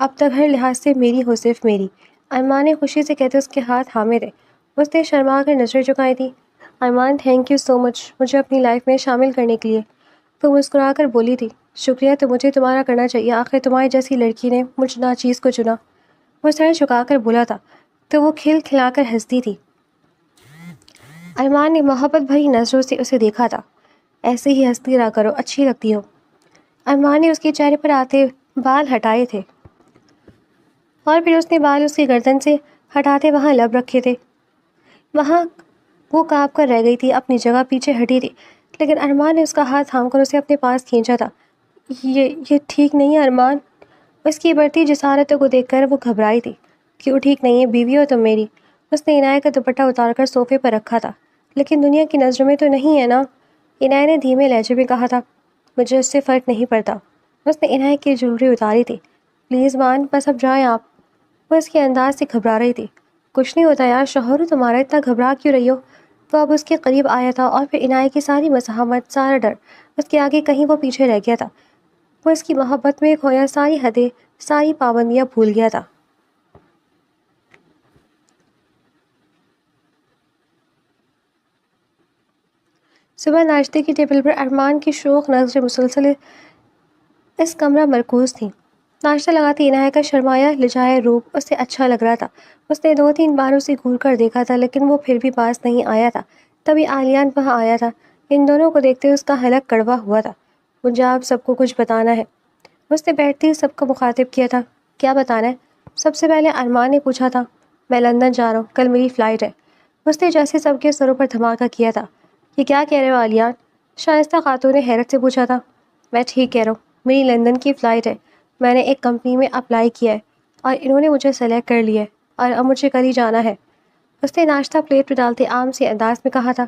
اب تک ہر لحاظ سے میری ہو، صرف میری۔ ارمان نے خوشی سے کہتے اس کے ہاتھ تھامے تھے۔ اس نے شرما کر نظریں جھکائی تھی۔ ارمان تھینک یو سو مچ مجھے اپنی لائف میں شامل کرنے کے لیے۔ وہ مسکرا کر بولی تھی۔ شکریہ تو مجھے تمہارا کرنا چاہیے، آخر تمہاری جیسی لڑکی نے مجھ ناچیز کو چنا۔ وہ سر جھکا کر بولا تھا تو وہ کھل کھلا کر ہنستی تھی۔ ارمان نے محبت بھری نظروں سے اسے دیکھا تھا۔ ایسے ہی ہنستی رہا کرو، اچھی لگتی ہو۔ ارمان نے اس کے چہرے پر آتے بال ہٹائے تھے اور پھر اس نے بال اس کی گردن سے ہٹاتے وہاں لب رکھے تھے۔ وہاں وہ کانپ کر رہ گئی تھی، اپنی جگہ پیچھے ہٹی تھی، لیکن ارمان نے اس کا ہاتھ تھام کر اسے اپنے پاس کھینچا تھا۔ یہ ٹھیک نہیں ہے ارمان۔ اس کی بڑھتی جسارتوں کو دیکھ کر وہ گھبرائی تھی۔ کیوں ٹھیک نہیں ہے؟ بیوی ہو تم میری۔ اس نے عنایت کا دوپٹہ اتار کر صوفے پر رکھا تھا۔ لیکن دنیا کی نظروں میں تو نہیں ہے نا؟ عنایت نے دھیمے لہجے میں کہا تھا۔ مجھے اس سے فرق نہیں پڑتا۔ اس نے عنایت کی جولری اتاری تھی۔ پلیز مان، بس اب جائیں آپ۔ وہ اس کے انداز سے گھبرا رہی تھی۔ کچھ نہیں ہوتا یار، شوہر ہو تمہارا، اتنا گھبرا کیوں رہی ہو؟ وہ اب اس کے قریب آیا تھا اور پھر عنایت کی ساری مزاحمت، سارا ڈر اس کے آگے کہیں وہ پیچھے رہ گیا تھا۔ وہ اس کی محبت میں کھویا ساری حدیں، ساری پابندیاں بھول گیا تھا۔ صبح ناشتے کی ٹیبل پر ارمان کی شوق نظریں مسلسل اس کمرہ مرکوز تھیں۔ ناشتہ لگاتی عنایت کا شرمایا لجایا روپ اس سے اچھا لگ رہا تھا۔ اس نے 2-3 بار اسے گھور کر دیکھا تھا لیکن وہ پھر بھی پاس نہیں آیا تھا۔ تبھی عالیان وہاں آیا تھا۔ ان دونوں کو دیکھتے اس کا حلق کڑوا ہوا تھا۔ مجھے آپ سب کو کچھ بتانا ہے۔ اس نے بیٹھتے ہی سب کو مخاطب کیا تھا۔ کیا بتانا ہے؟ سب سے پہلے ارمان نے پوچھا تھا۔ میں لندن جا رہا ہوں، کل میری فلائٹ ہے۔ اس نے جیسے سب کے سروں پر دھماکہ کیا تھا۔ یہ کیا کہہ رہے ہو عالیان؟ شائستہ خاتون نے حیرت سے پوچھا تھا۔ میں ٹھیک کہہ رہا ہوں، میری لندن کی فلائٹ ہے۔ میں نے ایک کمپنی میں اپلائی کیا ہے اور انہوں نے مجھے سلیکٹ کر لیا ہے اور اب مجھے کل ہی جانا ہے۔ اس نے ناشتہ پلیٹ پہ ڈالتے عام سے انداز میں کہا تھا۔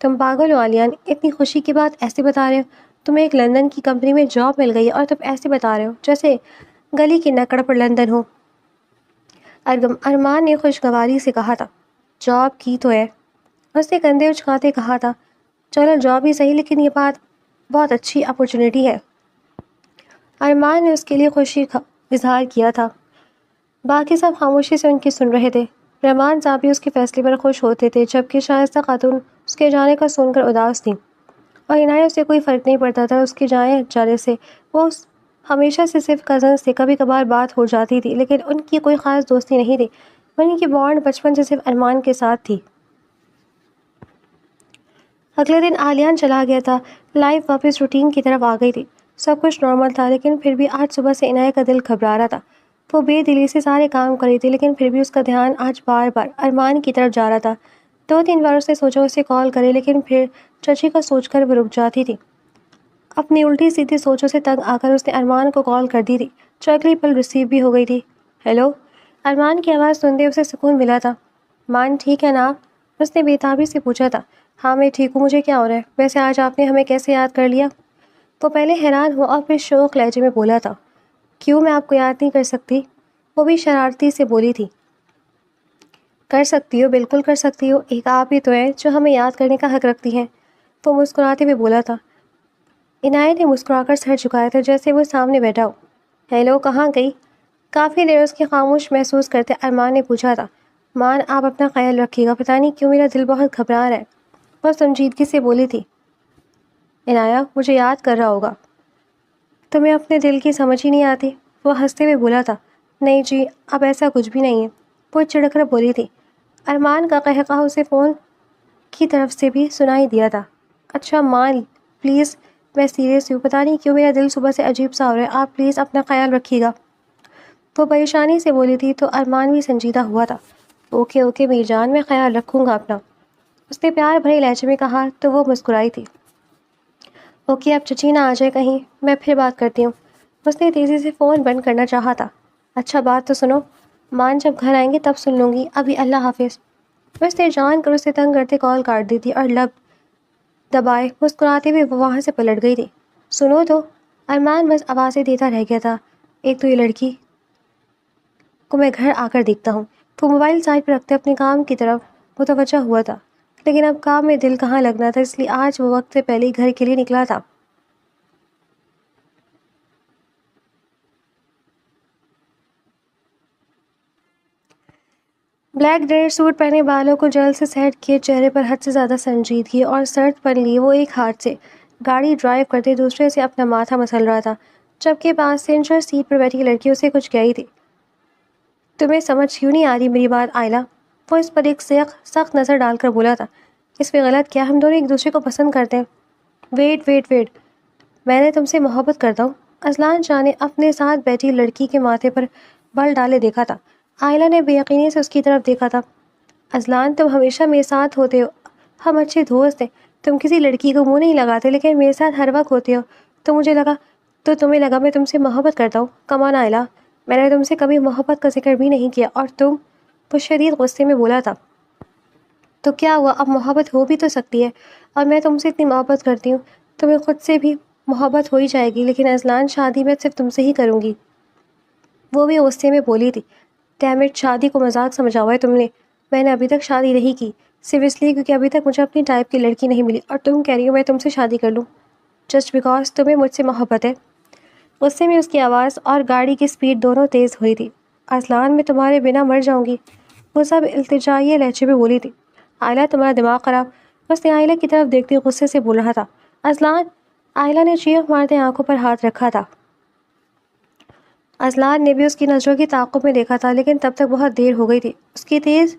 تم پاگل ہو عالیان، اتنی خوشی کی بات ایسے بتا رہے ہو؟ تمہیں ایک لندن کی کمپنی میں جاب مل گئی ہے اور تم ایسے بتا رہے ہو جیسے گلی کی نکڑ پر لندن ہو۔ ارمان نے خوشگواری سے کہا تھا۔ جاب کی تو ہے، اس نے کندھے اچکاتے کہا تھا۔ چلو جاب ہی صحیح، لیکن یہ بات بہت اچھی اپرچونیٹی ہے۔ ارمان نے اس کے لیے خوشی کا اظہار کیا تھا۔ باقی سب خاموشی سے ان کی سن رہے تھے۔ رحمان صاحب بھی اس کے فیصلے پر خوش ہوتے تھے، جبکہ شائستہ خاتون اس کے جانے کا سن کر اداس تھی، اور عنایت سے کوئی فرق نہیں پڑتا تھا اس کے جانے سے۔ وہ ہمیشہ سے صرف کزنس تھے، کبھی کبھار بات ہو جاتی تھی، لیکن ان کی کوئی خاص دوستی نہیں تھی۔ ان کی بانڈ بچپن سے صرف ارمان کے ساتھ تھی۔ اگلے دن عالیان چلا گیا تھا، لائف واپس روٹین کی طرف آ گئی تھی۔ سب کچھ نارمل تھا، لیکن پھر بھی آج صبح سے عنایت کا دل گھبرا رہا تھا۔ وہ بے دلی سے سارے کام کر رہی تھی، لیکن پھر بھی اس کا دھیان آج بار بار ارمان کی طرف جا رہا تھا۔ 2-3 بار اس نے سوچا اسے کال کرے، لیکن پھر چچی کا سوچ کر وہ رک جاتی تھی۔ اپنی الٹی سیدھی سوچوں سے تنگ آ کر اس نے ارمان کو کال کر دی تھی، جو اگلی پل ریسیو بھی ہو گئی تھی۔ ہیلو، ارمان کی آواز سنتے اسے سکون ملا تھا۔ مان ٹھیک ہے نا؟ اس نے بےتابی سے پوچھا تھا۔ ہاں میں ٹھیک ہوں، مجھے کیا ہو رہا ہے؟ ویسے آج آپ نے ہمیں کیسے یاد کر لیا؟ وہ پہلے حیران ہوا اور پھر شوق لہجے میں بولا تھا، کیوں میں آپ کو یاد نہیں کر سکتی؟ وہ بھی شرارتی سے بولی تھی۔ کر سکتی ہو، بالکل کر سکتی ہو، ایک آپ ہی تو ہیں جو ہمیں یاد کرنے کا حق رکھتی ہیں، وہ مسکراتے ہوئے بولا تھا۔ عنایت نے مسکرا کر سر جھکایا تھا جیسے وہ سامنے بیٹھا ہو۔ ہیلو، کہاں گئی؟ کافی دیر اس کی خاموش محسوس کرتے ارمان نے پوچھا تھا۔ مان، آپ اپنا خیال رکھیے گا، پتہ نہیں کیوں میرا دل بہت گھبرا رہا ہے، وہ سنجیدگی سے بولی تھی۔ عنایت مجھے یاد کر رہا ہوگا، تمہیں اپنے دل کی سمجھ ہی نہیں آتی، وہ ہنستے ہوئے بولا تھا۔ نہیں جی، اب ایسا کچھ بھی نہیں ہے، وہ چڑھ کر بولی تھی۔ ارمان کا قہقہ اسے فون کی طرف سے بھی سنائی دیا تھا۔ اچھا مان پلیز، میں سیریس ہوں، پتہ نہیں کیوں میرا دل صبح سے عجیب سا ہو رہا ہے، آپ پلیز اپنا خیال رکھیے گا، وہ پریشانی سے بولی تھی تو ارمان بھی سنجیدہ ہوا تھا۔ اوکے اوکے میری جان، میں خیال رکھوں گا اپنا، اس نے پیار بھرے لہجے میں کہا تو وہ مسکرائی تھی۔ اوکے اب چچی نہ آ جائے کہیں، میں پھر بات کرتی ہوں، اس نے تیزی سے فون بند کرنا چاہا تھا۔ اچھا بات تو سنو، مان جب گھر آئیں گے تب سن لوں گی، ابھی اللہ حافظ، اس نے جان کر اسے تنگ کرتے کال کاٹ دی تھی اور لب دبائے مسکراتے ہوئے وہ وہاں سے پلٹ گئی تھی۔ سنو تو، ارمان بس آوازیں دیتا رہ گیا تھا۔ ایک تو یہ لڑکی کو میں گھر آ کر دیکھتا ہوں۔ وہ موبائل سائڈ پہ رکھتے اپنے کام کی طرف متوجہ ہوا تھا، لیکن اب کام میں دل کہاں لگنا تھا، اس لیے آج وہ وقت سے پہلے ہی گھر کے لیے نکلا تھا۔ بلیک ڈریس سوٹ پہنے، بالوں کو جل سے سیٹ کیے، چہرے پر حد سے زیادہ سنجیدگی اور سرد پن لیے وہ ایک ہاتھ سے گاڑی ڈرائیو کرتے دوسرے سے اپنا ماتھا مسل رہا تھا، جبکہ پاسنجر سیٹ پر بیٹھی لڑکی اسے کچھ کہی تھی۔ تمہیں سمجھ کیوں نہیں آ رہی میری بات آئلہ؟ وہ اس پر ایک سخت نظر ڈال کر بولا تھا۔ اس میں غلط کیا، ہم دونوں ایک دوسرے کو پسند کرتے ہیں۔ ویٹ ویٹ ویٹ، میں نے تم سے محبت کرتا ہوں، اذلان شاہ نے اپنے ساتھ بیٹھی لڑکی کے ماتھے پر بل ڈالے دیکھا تھا۔ آئلہ نے بے یقینی سے اس کی طرف دیکھا تھا۔ اذلان تم ہمیشہ میرے ساتھ ہوتے ہو، ہم اچھے دوست ہیں، تم کسی لڑکی کو منہ نہیں لگاتے، لیکن میرے ساتھ ہر وقت ہوتے ہو، تو تمہیں لگا میں تم سے محبت کرتا ہوں۔ کم آن آئلہ، میں نے تم سے کبھی محبت کا ذکر بھی نہیں کیا، اور تم، وہ شدید غصے میں بولا تھا۔ تو کیا ہوا، اب محبت ہو بھی تو سکتی ہے، اور میں تم سے اتنی محبت کرتی ہوں، تمہیں خود سے بھی محبت ہو ہی جائے گی، لیکن اذلان شادی میں صرف تم سے ہی کروں گی، وہ بھی غصے میں بولی تھی۔ ڈیم اٹ، شادی کو مذاق سمجھا ہوا ہے تم نے، میں نے ابھی تک شادی نہیں کی، صرف اس لیے کیونکہ ابھی تک مجھے اپنی ٹائپ کی لڑکی نہیں ملی، اور تم کہہ رہی ہو میں تم سے شادی کر لوں جسٹ بیکاز تمہیں مجھ سے محبت ہے۔ غصے میں اس کی آواز اور گاڑی کی سپیڈ دونوں تیز ہوئی تھی۔ اذلان میں تمہارے بنا مر جاؤں گی، وہ سب التجائی لہجے میں بولی تھی۔ آئلہ تمہارا دماغ خراب، اس نے آئلہ کی طرف دیکھتے غصے سے بول رہا تھا۔ اذلان، آئلہ نے چیخ مارتے آنکھوں پر ہاتھ رکھا تھا۔ اذلان نے بھی اس کی نظروں کی تعاقب میں دیکھا تھا، لیکن تب تک بہت دیر ہو گئی تھی۔ اس کی تیز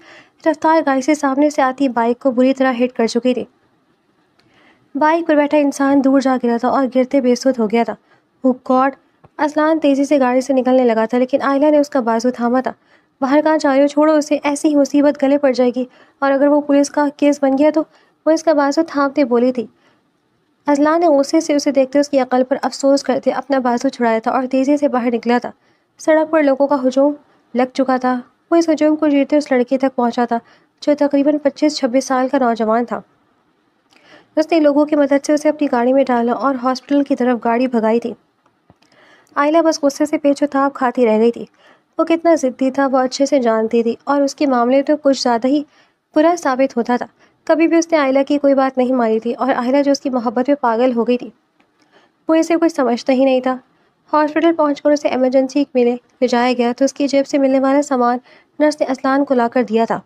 رفتار گاڑی سے سامنے سے آتی بائک کو بری طرح ہٹ کر چکی تھی۔ بائک پر بیٹھا انسان دور جا گرا تھا اور گرتے بے سود ہو گیا تھا۔ اوہ گاڈ، اذلان تیزی سے گاڑی سے نکلنے لگا تھا، لیکن آئلہ نے اس کا بازو تھاما تھا۔ باہر کہاں جا رہی ہو، چھوڑو اسے، ایسی ہی مصیبت گلے پڑ جائے گی، اور اگر وہ پولیس کا کیس بن گیا تو، وہ اس کا بازو تھامتے بولی تھی۔ اذلان نے غصے سے اسے دیکھتے اس کی عقل پر افسوس کرتے اپنا بازو چھڑایا تھا اور تیزی سے باہر نکلا تھا۔ سڑک پر لوگوں کا ہجوم لگ چکا تھا، وہ اس ہجوم کو چیرتے اس لڑکے تک پہنچا تھا جو تقریباً 25-26 سال کا نوجوان تھا۔ اس نے لوگوں کی مدد سے اسے اپنی گاڑی میں ڈالا اور ہاسپٹل کی طرف گاڑی بھگائی تھی۔ آئلہ بس غصے سے پیچ و تاب کھاتی رہ گئی تھی۔ وہ کتنا ضدی تھا وہ اچھے سے جانتی تھی، اور اس کے معاملے تو کچھ زیادہ ہی برا ثابت ہوتا تھا۔ کبھی بھی اس نے آئلہ کی کوئی بات نہیں مانی تھی، اور آئلہ جو اس کی محبت میں پاگل ہو گئی تھی، وہ اسے کچھ سمجھتا ہی نہیں تھا۔ ہاسپٹل پہنچ کر اسے ایمرجنسی میں لے جایا گیا تو اس کی جیب سے ملنے والا سامان نرس نے اذلان کو لا کر دیا تھا۔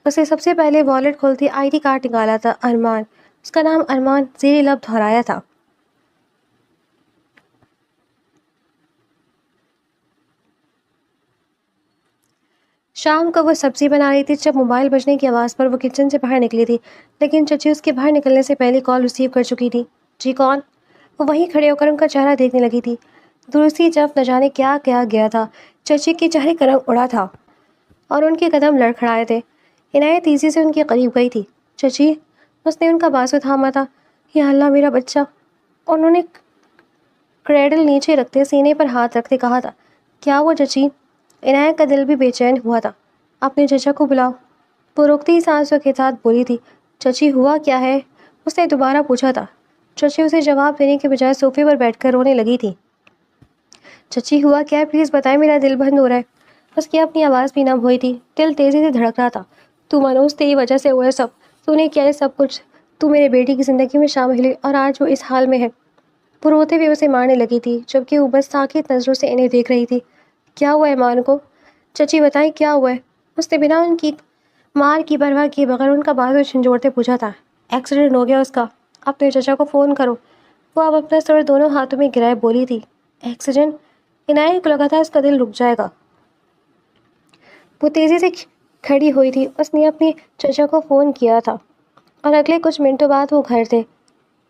اسے سب سے پہلے والیٹ کھولتی آئی ڈی کارڈ نکالا تھا ارمان. اس کا نام ارمان زیر لب دہرایا تھا. شام کو وہ سبزی بنا رہی تھی جب موبائل بجنے کی آواز پر وہ کچن سے باہر نکلی تھی، لیکن چچی اس کے باہر نکلنے سے پہلے کال ریسیو کر چکی تھی. جی کون؟ وہ وہیں کھڑے ہو کر ان کا چہرہ دیکھنے لگی تھی. دوسری جب نہ جانے کیا کیا گیا تھا، چچی کے چہرے کا رنگ اڑا تھا اور ان کے قدم لڑکھڑائے تھے. عنایت تیزی سے ان کے قریب گئی تھی. چچی، اس نے ان کا بازو تھاما تھا. یا اللہ میرا بچہ. انہوں نے کریڈل نیچے رکھتے سینے پر ہاتھ رکھتے کہا تھا. کیا ہوا چچی؟ عنایت کا دل بھی بے چین ہوا تھا. اپنے چچا کو بلاؤ، وہ روکتی سانسوں کے ساتھ بولی تھی. چچی ہوا کیا ہے؟ اس نے دوبارہ پوچھا تھا. چچی اسے جواب دینے کے بجائے صوفے پر بیٹھ کر رونے لگی تھی. چچی ہوا کیا ہے؟ پلیز بتائیں، میرا دل بند ہو رہا ہے. اس کی اپنی آواز بھی نم ہوئی تھی. دل تیزی سے دھڑک رہا تھا. تو منوج، تیری وجہ سے ہوا ہے سب. تو نے کیا ہے سب کچھ. تو میرے بیٹی کی زندگی میں شامل ہوئی اور آج وہ اس حال میں ہے. وہ روتے ہوئے اسے مارنے لگی تھی جبکہ وہ بس ساکت نظروں سے انہیں دیکھ رہی تھی. کیا ہوا ہے ایمان کو؟ چچی بتائیں کیا ہوا ہے؟ اس نے بنا ان کی مار کی پرواہ کیے بغیر ان کا بازو جھنجھوڑتے پوچھا تھا. ایکسیڈنٹ ہو گیا اس کا. اپنے چچا کو فون کرو. وہ اب اپنا سر دونوں ہاتھوں میں گرائے بولی تھی. ایکسیڈنٹ؟ عنایت کو لگا تھا اس کا دل رک جائے گا. وہ تیزی سے کھڑی ہوئی تھی. اس نے اپنی چچا کو فون کیا تھا اور اگلے کچھ منٹوں بعد وہ گھر تھے.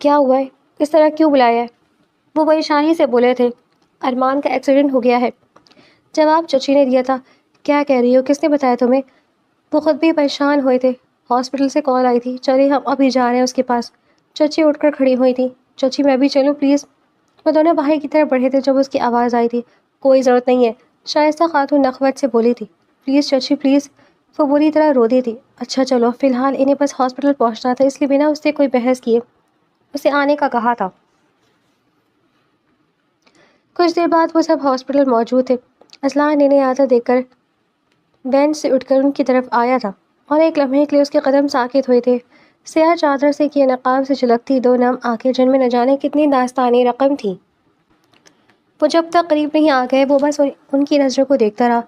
کیا ہوا ہے؟ اس طرح کیوں بلایا ہے؟ وہ پریشانی سے بولے تھے. ارمان کا ایکسیڈنٹ ہو گیا ہے. جواب چچی نے دیا تھا. کیا کہہ رہی ہو؟ کس نے بتایا تمہیں؟ وہ خود بھی پریشان ہوئے تھے. ہاسپٹل سے کال آئی تھی. چلیے ہم ابھی جا رہے ہیں اس کے پاس. چچی اٹھ کر کھڑی ہوئی تھی. چچی میں بھی چلوں پلیز؟ وہ دونوں باہر کی طرف بڑھے تھے جب اس کی آواز آئی تھی. کوئی ضرورت نہیں ہے، شائستہ خاتون نخوت سے بولی تھی. پلیز چچی پلیز. وہ بری طرح رو دی تھی. اچھا چلو، فی الحال انہیں بس ہاسپٹل پہنچنا تھا، اس لیے بنا اس سے کوئی بحث کیے اسے آنے کا کہا تھا. کچھ دیر بعد وہ سب ہاسپٹل موجود تھے. اصلان انہیں آتا دیکھ کر بینچ سے اٹھ کر ان کی طرف آیا تھا اور ایک لمحے کے لیے اس کے قدم ساکت ہوئے تھے. سیاہ چادر سے کیے نقاب سے جھلکتی دو نم آنکھیں جن میں نہ جانے کتنی داستانی رقم تھی. وہ جب تک قریب نہیں آ گئے وہ بس ان کی نظروں کو دیکھتا رہا.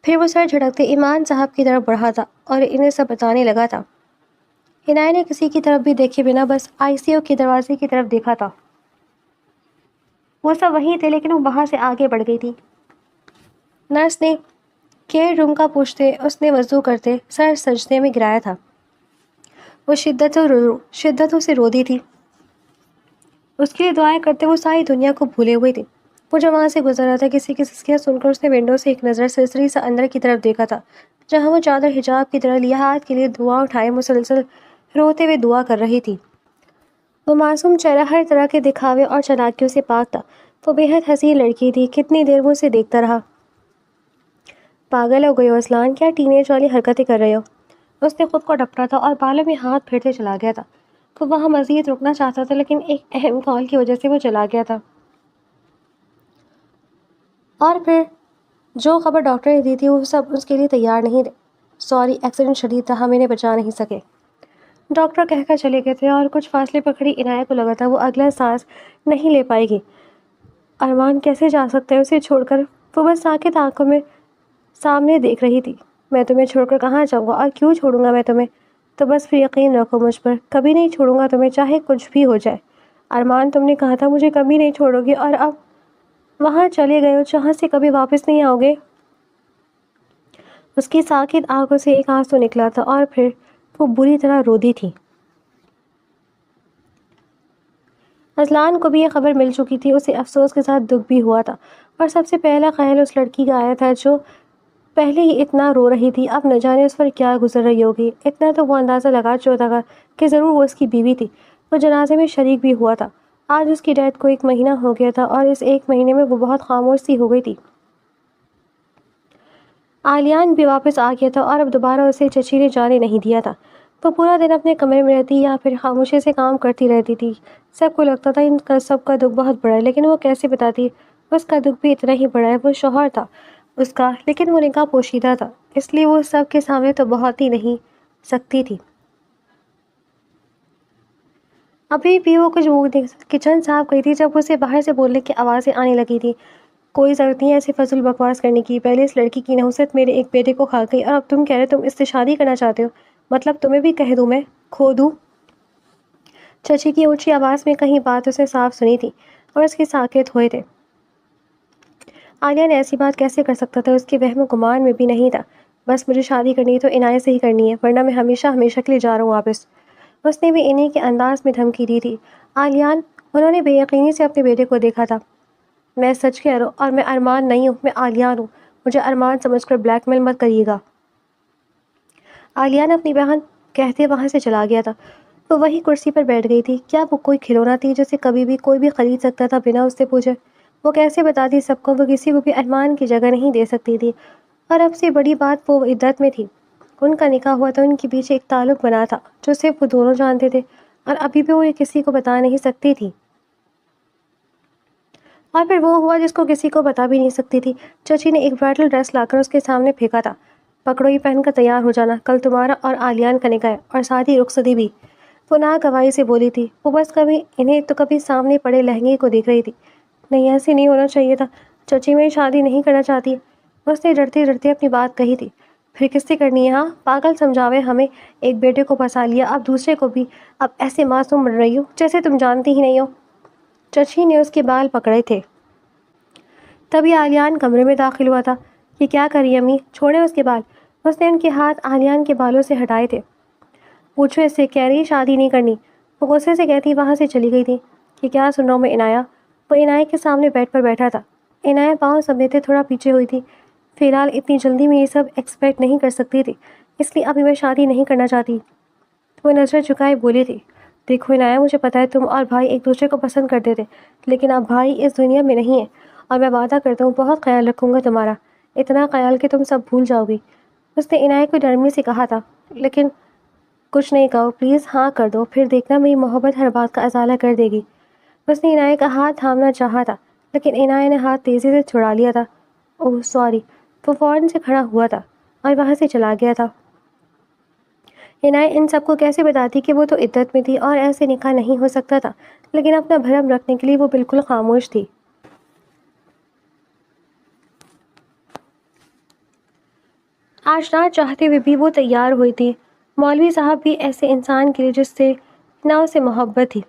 پھر وہ سر جھٹکتے ایمان صاحب کی طرف بڑھا تھا اور انہیں سب بتانے لگا تھا. عنایت نے کسی کی طرف بھی دیکھے بنا بس آئی سی یو کے دروازے کی طرف دیکھا تھا. وہ سب وہیں تھے لیکن وہ باہر سے آگے بڑھ گئی تھی. نرس نے کیئر روم کا پوچھتے اس نے وضو کرتے سر سجدے میں گرایا تھا. وہ شدتوں سے رو دی تھی. اس کے لیے دعائیں کرتے وہ ساری دنیا کو بھولے ہوئے تھے. وہ جو وہاں سے گزر رہا تھا کسی کی سسکیاں سن کر اس نے ونڈو سے ایک نظر سرسری سا اندر کی طرف دیکھا تھا جہاں وہ چادر حجاب کی طرح لیا ہاتھ کے لیے دعا اٹھائے مسلسل روتے ہوئے دعا کر رہی تھی. وہ معصوم چہرہ ہر طرح کے دکھاوے اور چالاکیوں سے پاک تھا. وہ بے حد حسین لڑکی تھی. کتنی دیر وہ اسے دیکھتا رہا. پاگل ہو گئی ہو اصلان، کیا ٹین ایج والی حرکتیں کر رہے ہو؟ اس نے خود کو ڈپٹا تھا اور بالوں میں ہاتھ پھیرتے چلا گیا تھا. وہ وہاں مزید رکنا چاہتا تھا لیکن ایک اہم کال کی وجہ سے وہ چلا گیا تھا. اور پھر جو خبر ڈاکٹر نے دی تھی وہ سب اس کے لیے تیار نہیں تھے. سوری، ایکسیڈنٹ شدید تھا، ہم انہیں بچا نہیں سکے. ڈاکٹر کہہ کر چلے گئے تھے اور کچھ فاصلے پر کھڑی عنایت کو لگا تھا وہ اگلا سانس نہیں لے پائے گی. ارمان کیسے جا سکتا ہے اسے چھوڑ کر؟ وہ بس ساکت آنکھوں میں سامنے دیکھ رہی تھی. میں تمہیں چھوڑ کر کہاں جاؤں گا اور کیوں چھوڑوں گا میں تمہیں؟ تو بس پھر یقین رکھو مجھ پر، کبھی نہیں چھوڑوں گا تمہیں چاہے کچھ بھی ہو جائے. ارمان تم نے کہا تھا مجھے کبھی نہیں چھوڑو گے اور اب وہاں چلے گئے ہو جہاں سے کبھی واپس نہیں آؤ گے. اس کی ساکت آنکھوں سے ایک آنسو نکلا تھا اور پھر وہ بری طرح رو دی تھی. اصلان کو بھی یہ خبر مل چکی تھی. اسے افسوس کے ساتھ دکھ بھی ہوا تھا اور سب سے پہلا خیال اس لڑکی کا آیا تھا جو پہلے ہی اتنا رو رہی تھی. اب نہ جانے اس پر کیا گزر رہی ہوگی. اتنا تو وہ اندازہ لگا چکا تھا کہ ضرور وہ اس کی بیوی تھی. وہ جنازے میں شریک بھی ہوا تھا. آج اس کی ڈیتھ کو 1 مہینہ ہو گیا تھا اور اس 1 مہینے میں وہ بہت خاموش سی ہو گئی تھی. آلیان بھی واپس آ گیا تھا اور اب دوبارہ اسے چچی نے جانے نہیں دیا تھا. وہ پورا دن اپنے کمرے میں رہتی یا پھر خاموشی سے کام کرتی رہتی تھی. سب کو لگتا تھا ان کا سب کا دکھ بہت بڑا ہے لیکن وہ کیسے بتاتی. اس کا دکھ بھی اتنا ہی بڑا ہے. وہ شوہر تھا اس کا لیکن وہ نکاح پوشیدہ تھا اس لیے وہ سب کے سامنے تو بہت ہی نہیں سکتی تھی. ابھی بھی وہ کچھ کچن صاف گئی تھی جب اسے باہر سے بولنے کی آوازیں آنے لگی تھی. کوئی ضرورت نہیں ہے ایسے فضول بکواس کرنے کی. پہلے اس لڑکی کی نحوست میرے ایک بیٹے کو کھا گئی اور اب تم کہہ رہے تم اس سے شادی کرنا چاہتے ہو. مطلب تمہیں بھی کہہ دوں میں کھو دوں؟ چچی کی اونچی آواز میں کہیں بات اسے صاف سنی تھی اور اس کے ساکت ہوئے تھے۔ عالیہ نے ایسی بات کیسے کر سکتا تھا؟ اس کے وہم و گمان میں بھی نہیں تھا۔ بس مجھے شادی کرنی ہے تو عنایت سے ہی کرنی ہے، ورنہ میں ہمیشہ ہمیشہ کے لیے جا رہا ہوں واپس۔ اس نے بھی انہیں کے انداز میں دھمکی دی تھی۔ عالیان، انہوں نے بے یقینی سے اپنے بیٹے کو دیکھا تھا۔ میں سچ کہہ رہا ہوں، اور میں ارمان نہیں ہوں، میں عالیان ہوں۔ مجھے ارمان سمجھ کر بلیک میل مت کریے گا۔ عالیان اپنی بہن کہتے وہاں سے چلا گیا تھا۔ وہ وہی کرسی پر بیٹھ گئی تھی۔ کیا وہ کوئی کھلونا تھی جسے کبھی بھی کوئی بھی خرید سکتا تھا بنا اس سے پوچھے؟ وہ کیسے بتاتی سب کو؟ وہ کسی کو بھی ارمان کی جگہ نہیں دے سکتی تھی، اور اب سے بڑی بات وہ عدت میں تھی۔ ان کا نکاح ہوا تھا، ان کے پیچھے ایک تعلق بنا تھا جو صرف وہ دونوں جانتے تھے، اور ابھی بھی وہ یہ کسی کو بتا نہیں سکتی تھی۔ اور پھر وہ ہوا جس کو کسی کو بتا بھی نہیں سکتی تھی۔ چچی نے ایک برائڈل ڈریس لا کر اس کے سامنے پھینکا تھا۔ پکڑو، یہ پہن کر تیار ہو جانا، کل تمہارا اور عالیان کا نکاح ہے، اور ساتھ ہی رخصتی بھی۔ وہ ناگواری سے بولی تھی۔ وہ بس کبھی انہیں تو کبھی سامنے پڑے لہنگے کو دیکھ رہی تھی۔ نہیں، ایسے نہیں ہونا چاہیے تھا، چچی میری شادی نہیں کرنا چاہتی۔ اس نے ڈرتے ڈرتے اپنی بات کہی تھی۔ پھر کس سے کرنی ہے؟ ہاں، پاگل سمجھاوے ہمیں، ایک بیٹے کو پھنسا لیا، اب دوسرے کو بھی۔ اب ایسے معصوم بن رہی ہو جیسے تم جانتی ہی نہیں ہو۔ چچی نے اس کے بال پکڑے تھے۔ تبھی عالیان کمرے میں داخل ہوا تھا۔ یہ کیا کری امی؟ چھوڑیں اس کے بال۔ اس نے ان کے ہاتھ عالیان کے بالوں سے ہٹائے تھے۔ پوچھو اس سے، کہہ رہی شادی نہیں کرنی۔ وہ غصے سے کہتی وہاں سے چلی گئی تھی۔ کہ کیا سن رہا ہوں میں عنایہ؟ وہ عنایہ کے سامنے بیڈ پر بیٹھا تھا۔ عنایہ پاؤں سمیتے تھوڑا پیچھے ہوئی تھی۔ فی الحال اتنی جلدی میں یہ سب ایکسپیکٹ نہیں کر سکتی تھی، اس لیے ابھی میں شادی نہیں کرنا چاہتی۔ وہ نظر جھکائے بولی تھی۔ دیکھو عنایہ، مجھے پتہ ہے تم اور بھائی ایک دوسرے کو پسند کرتے تھے، لیکن اب بھائی اس دنیا میں نہیں ہے، اور میں وعدہ کرتا ہوں بہت خیال رکھوں گا تمہارا، اتنا خیال کہ تم سب بھول جاؤ گی۔ اس نے عنایہ کو نرمی سے کہا تھا۔ لیکن کچھ نہیں کہو، پلیز ہاں کر دو، پھر دیکھنا میری محبت ہر بات کا ازالہ کر دے گی۔ اس نے عنایہ کا ہاتھ تھامنا چاہا تھا، لیکن عنایہ نے ہاتھ تیزی سے چھڑا لیا تھا۔ اوہ سوری۔ وہ فوراً سے کھڑا ہوا تھا اور وہاں سے چلا گیا تھا۔ عنایہ ان سب کو کیسے بتاتی کہ وہ تو عدت میں تھی اور ایسے نکاح نہیں ہو سکتا تھا، لیکن اپنا بھرم رکھنے کے لیے وہ بالکل خاموش تھی۔ آج نہ چاہتے ہوئے بھی وہ تیار ہوئی تھی۔ مولوی صاحب بھی ایسے انسان کے لیے جس سے نہ اسے محبت تھی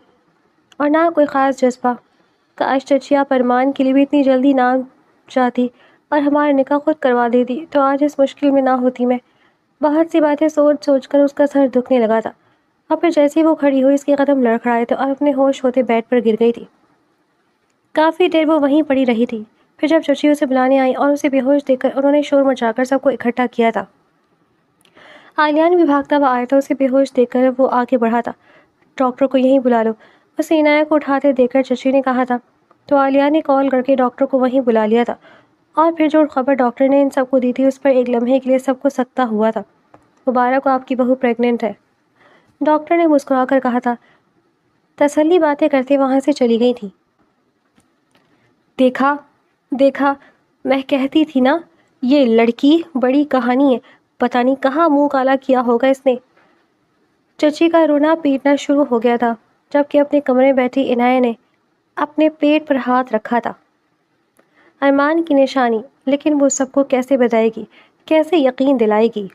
اور نہ کوئی خاص جذبہ۔ کاش چچی آپ ارمان کے لیے بھی اتنی جلدی نہ چاہتی اور ہمارا نکاح خود کروا دیتی تو آج اس مشکل میں نہ ہوتی میں۔ بہت سی باتیں سوچ سوچ کر اس کا سر دکھنے لگا تھا، اور پھر جیسے ہی وہ کھڑی ہوئی اس کے قدم لڑکھڑائے تھے اور اپنے ہوش ہوتے بیڈ پر گر گئی تھی۔ کافی دیر وہ وہیں پڑی رہی تھی۔ پھر جب چچی اسے بلانے آئی اور اسے بے ہوش دیکھ کر انہوں نے شور مچا کر سب کو اکٹھا کیا تھا۔ عالیان بھی بھاگتا ہوا آیا تھا، اسے بے ہوش دیکھ کر وہ آگے بڑھا تھا۔ ڈاکٹر کو یہیں بلا لو، اسے عنایہ کو اٹھاتے دیکھ کر چچی نے کہا تھا۔ تو عالیان نے کال کر کے ڈاکٹر کو وہیں بلا لیا تھا، اور پھر جو خبر ڈاکٹر نے ان سب کو دی تھی اس پر ایک لمحے کے لیے سب کو سکتہ ہوا تھا۔ مبارک ہو، آپ کی بہو پریگننٹ ہے، ڈاکٹر نے مسکرا کر کہا تھا۔ تسلی باتیں کرتے وہاں سے چلی گئی تھی۔ دیکھا دیکھا، میں کہتی تھی نا، یہ لڑکی بڑی کہانی ہے، پتہ نہیں کہاں منہ کالا کیا ہوگا اس نے۔ چچی کا رونا پیٹنا شروع ہو گیا تھا، جبکہ اپنے کمرے میں بیٹھی عنایہ نے اپنے پیٹ پر ہاتھ رکھا تھا۔ ارمان کی نشانی، لیکن وہ سب کو کیسے بتائے گی، کیسے یقین دلائے گی؟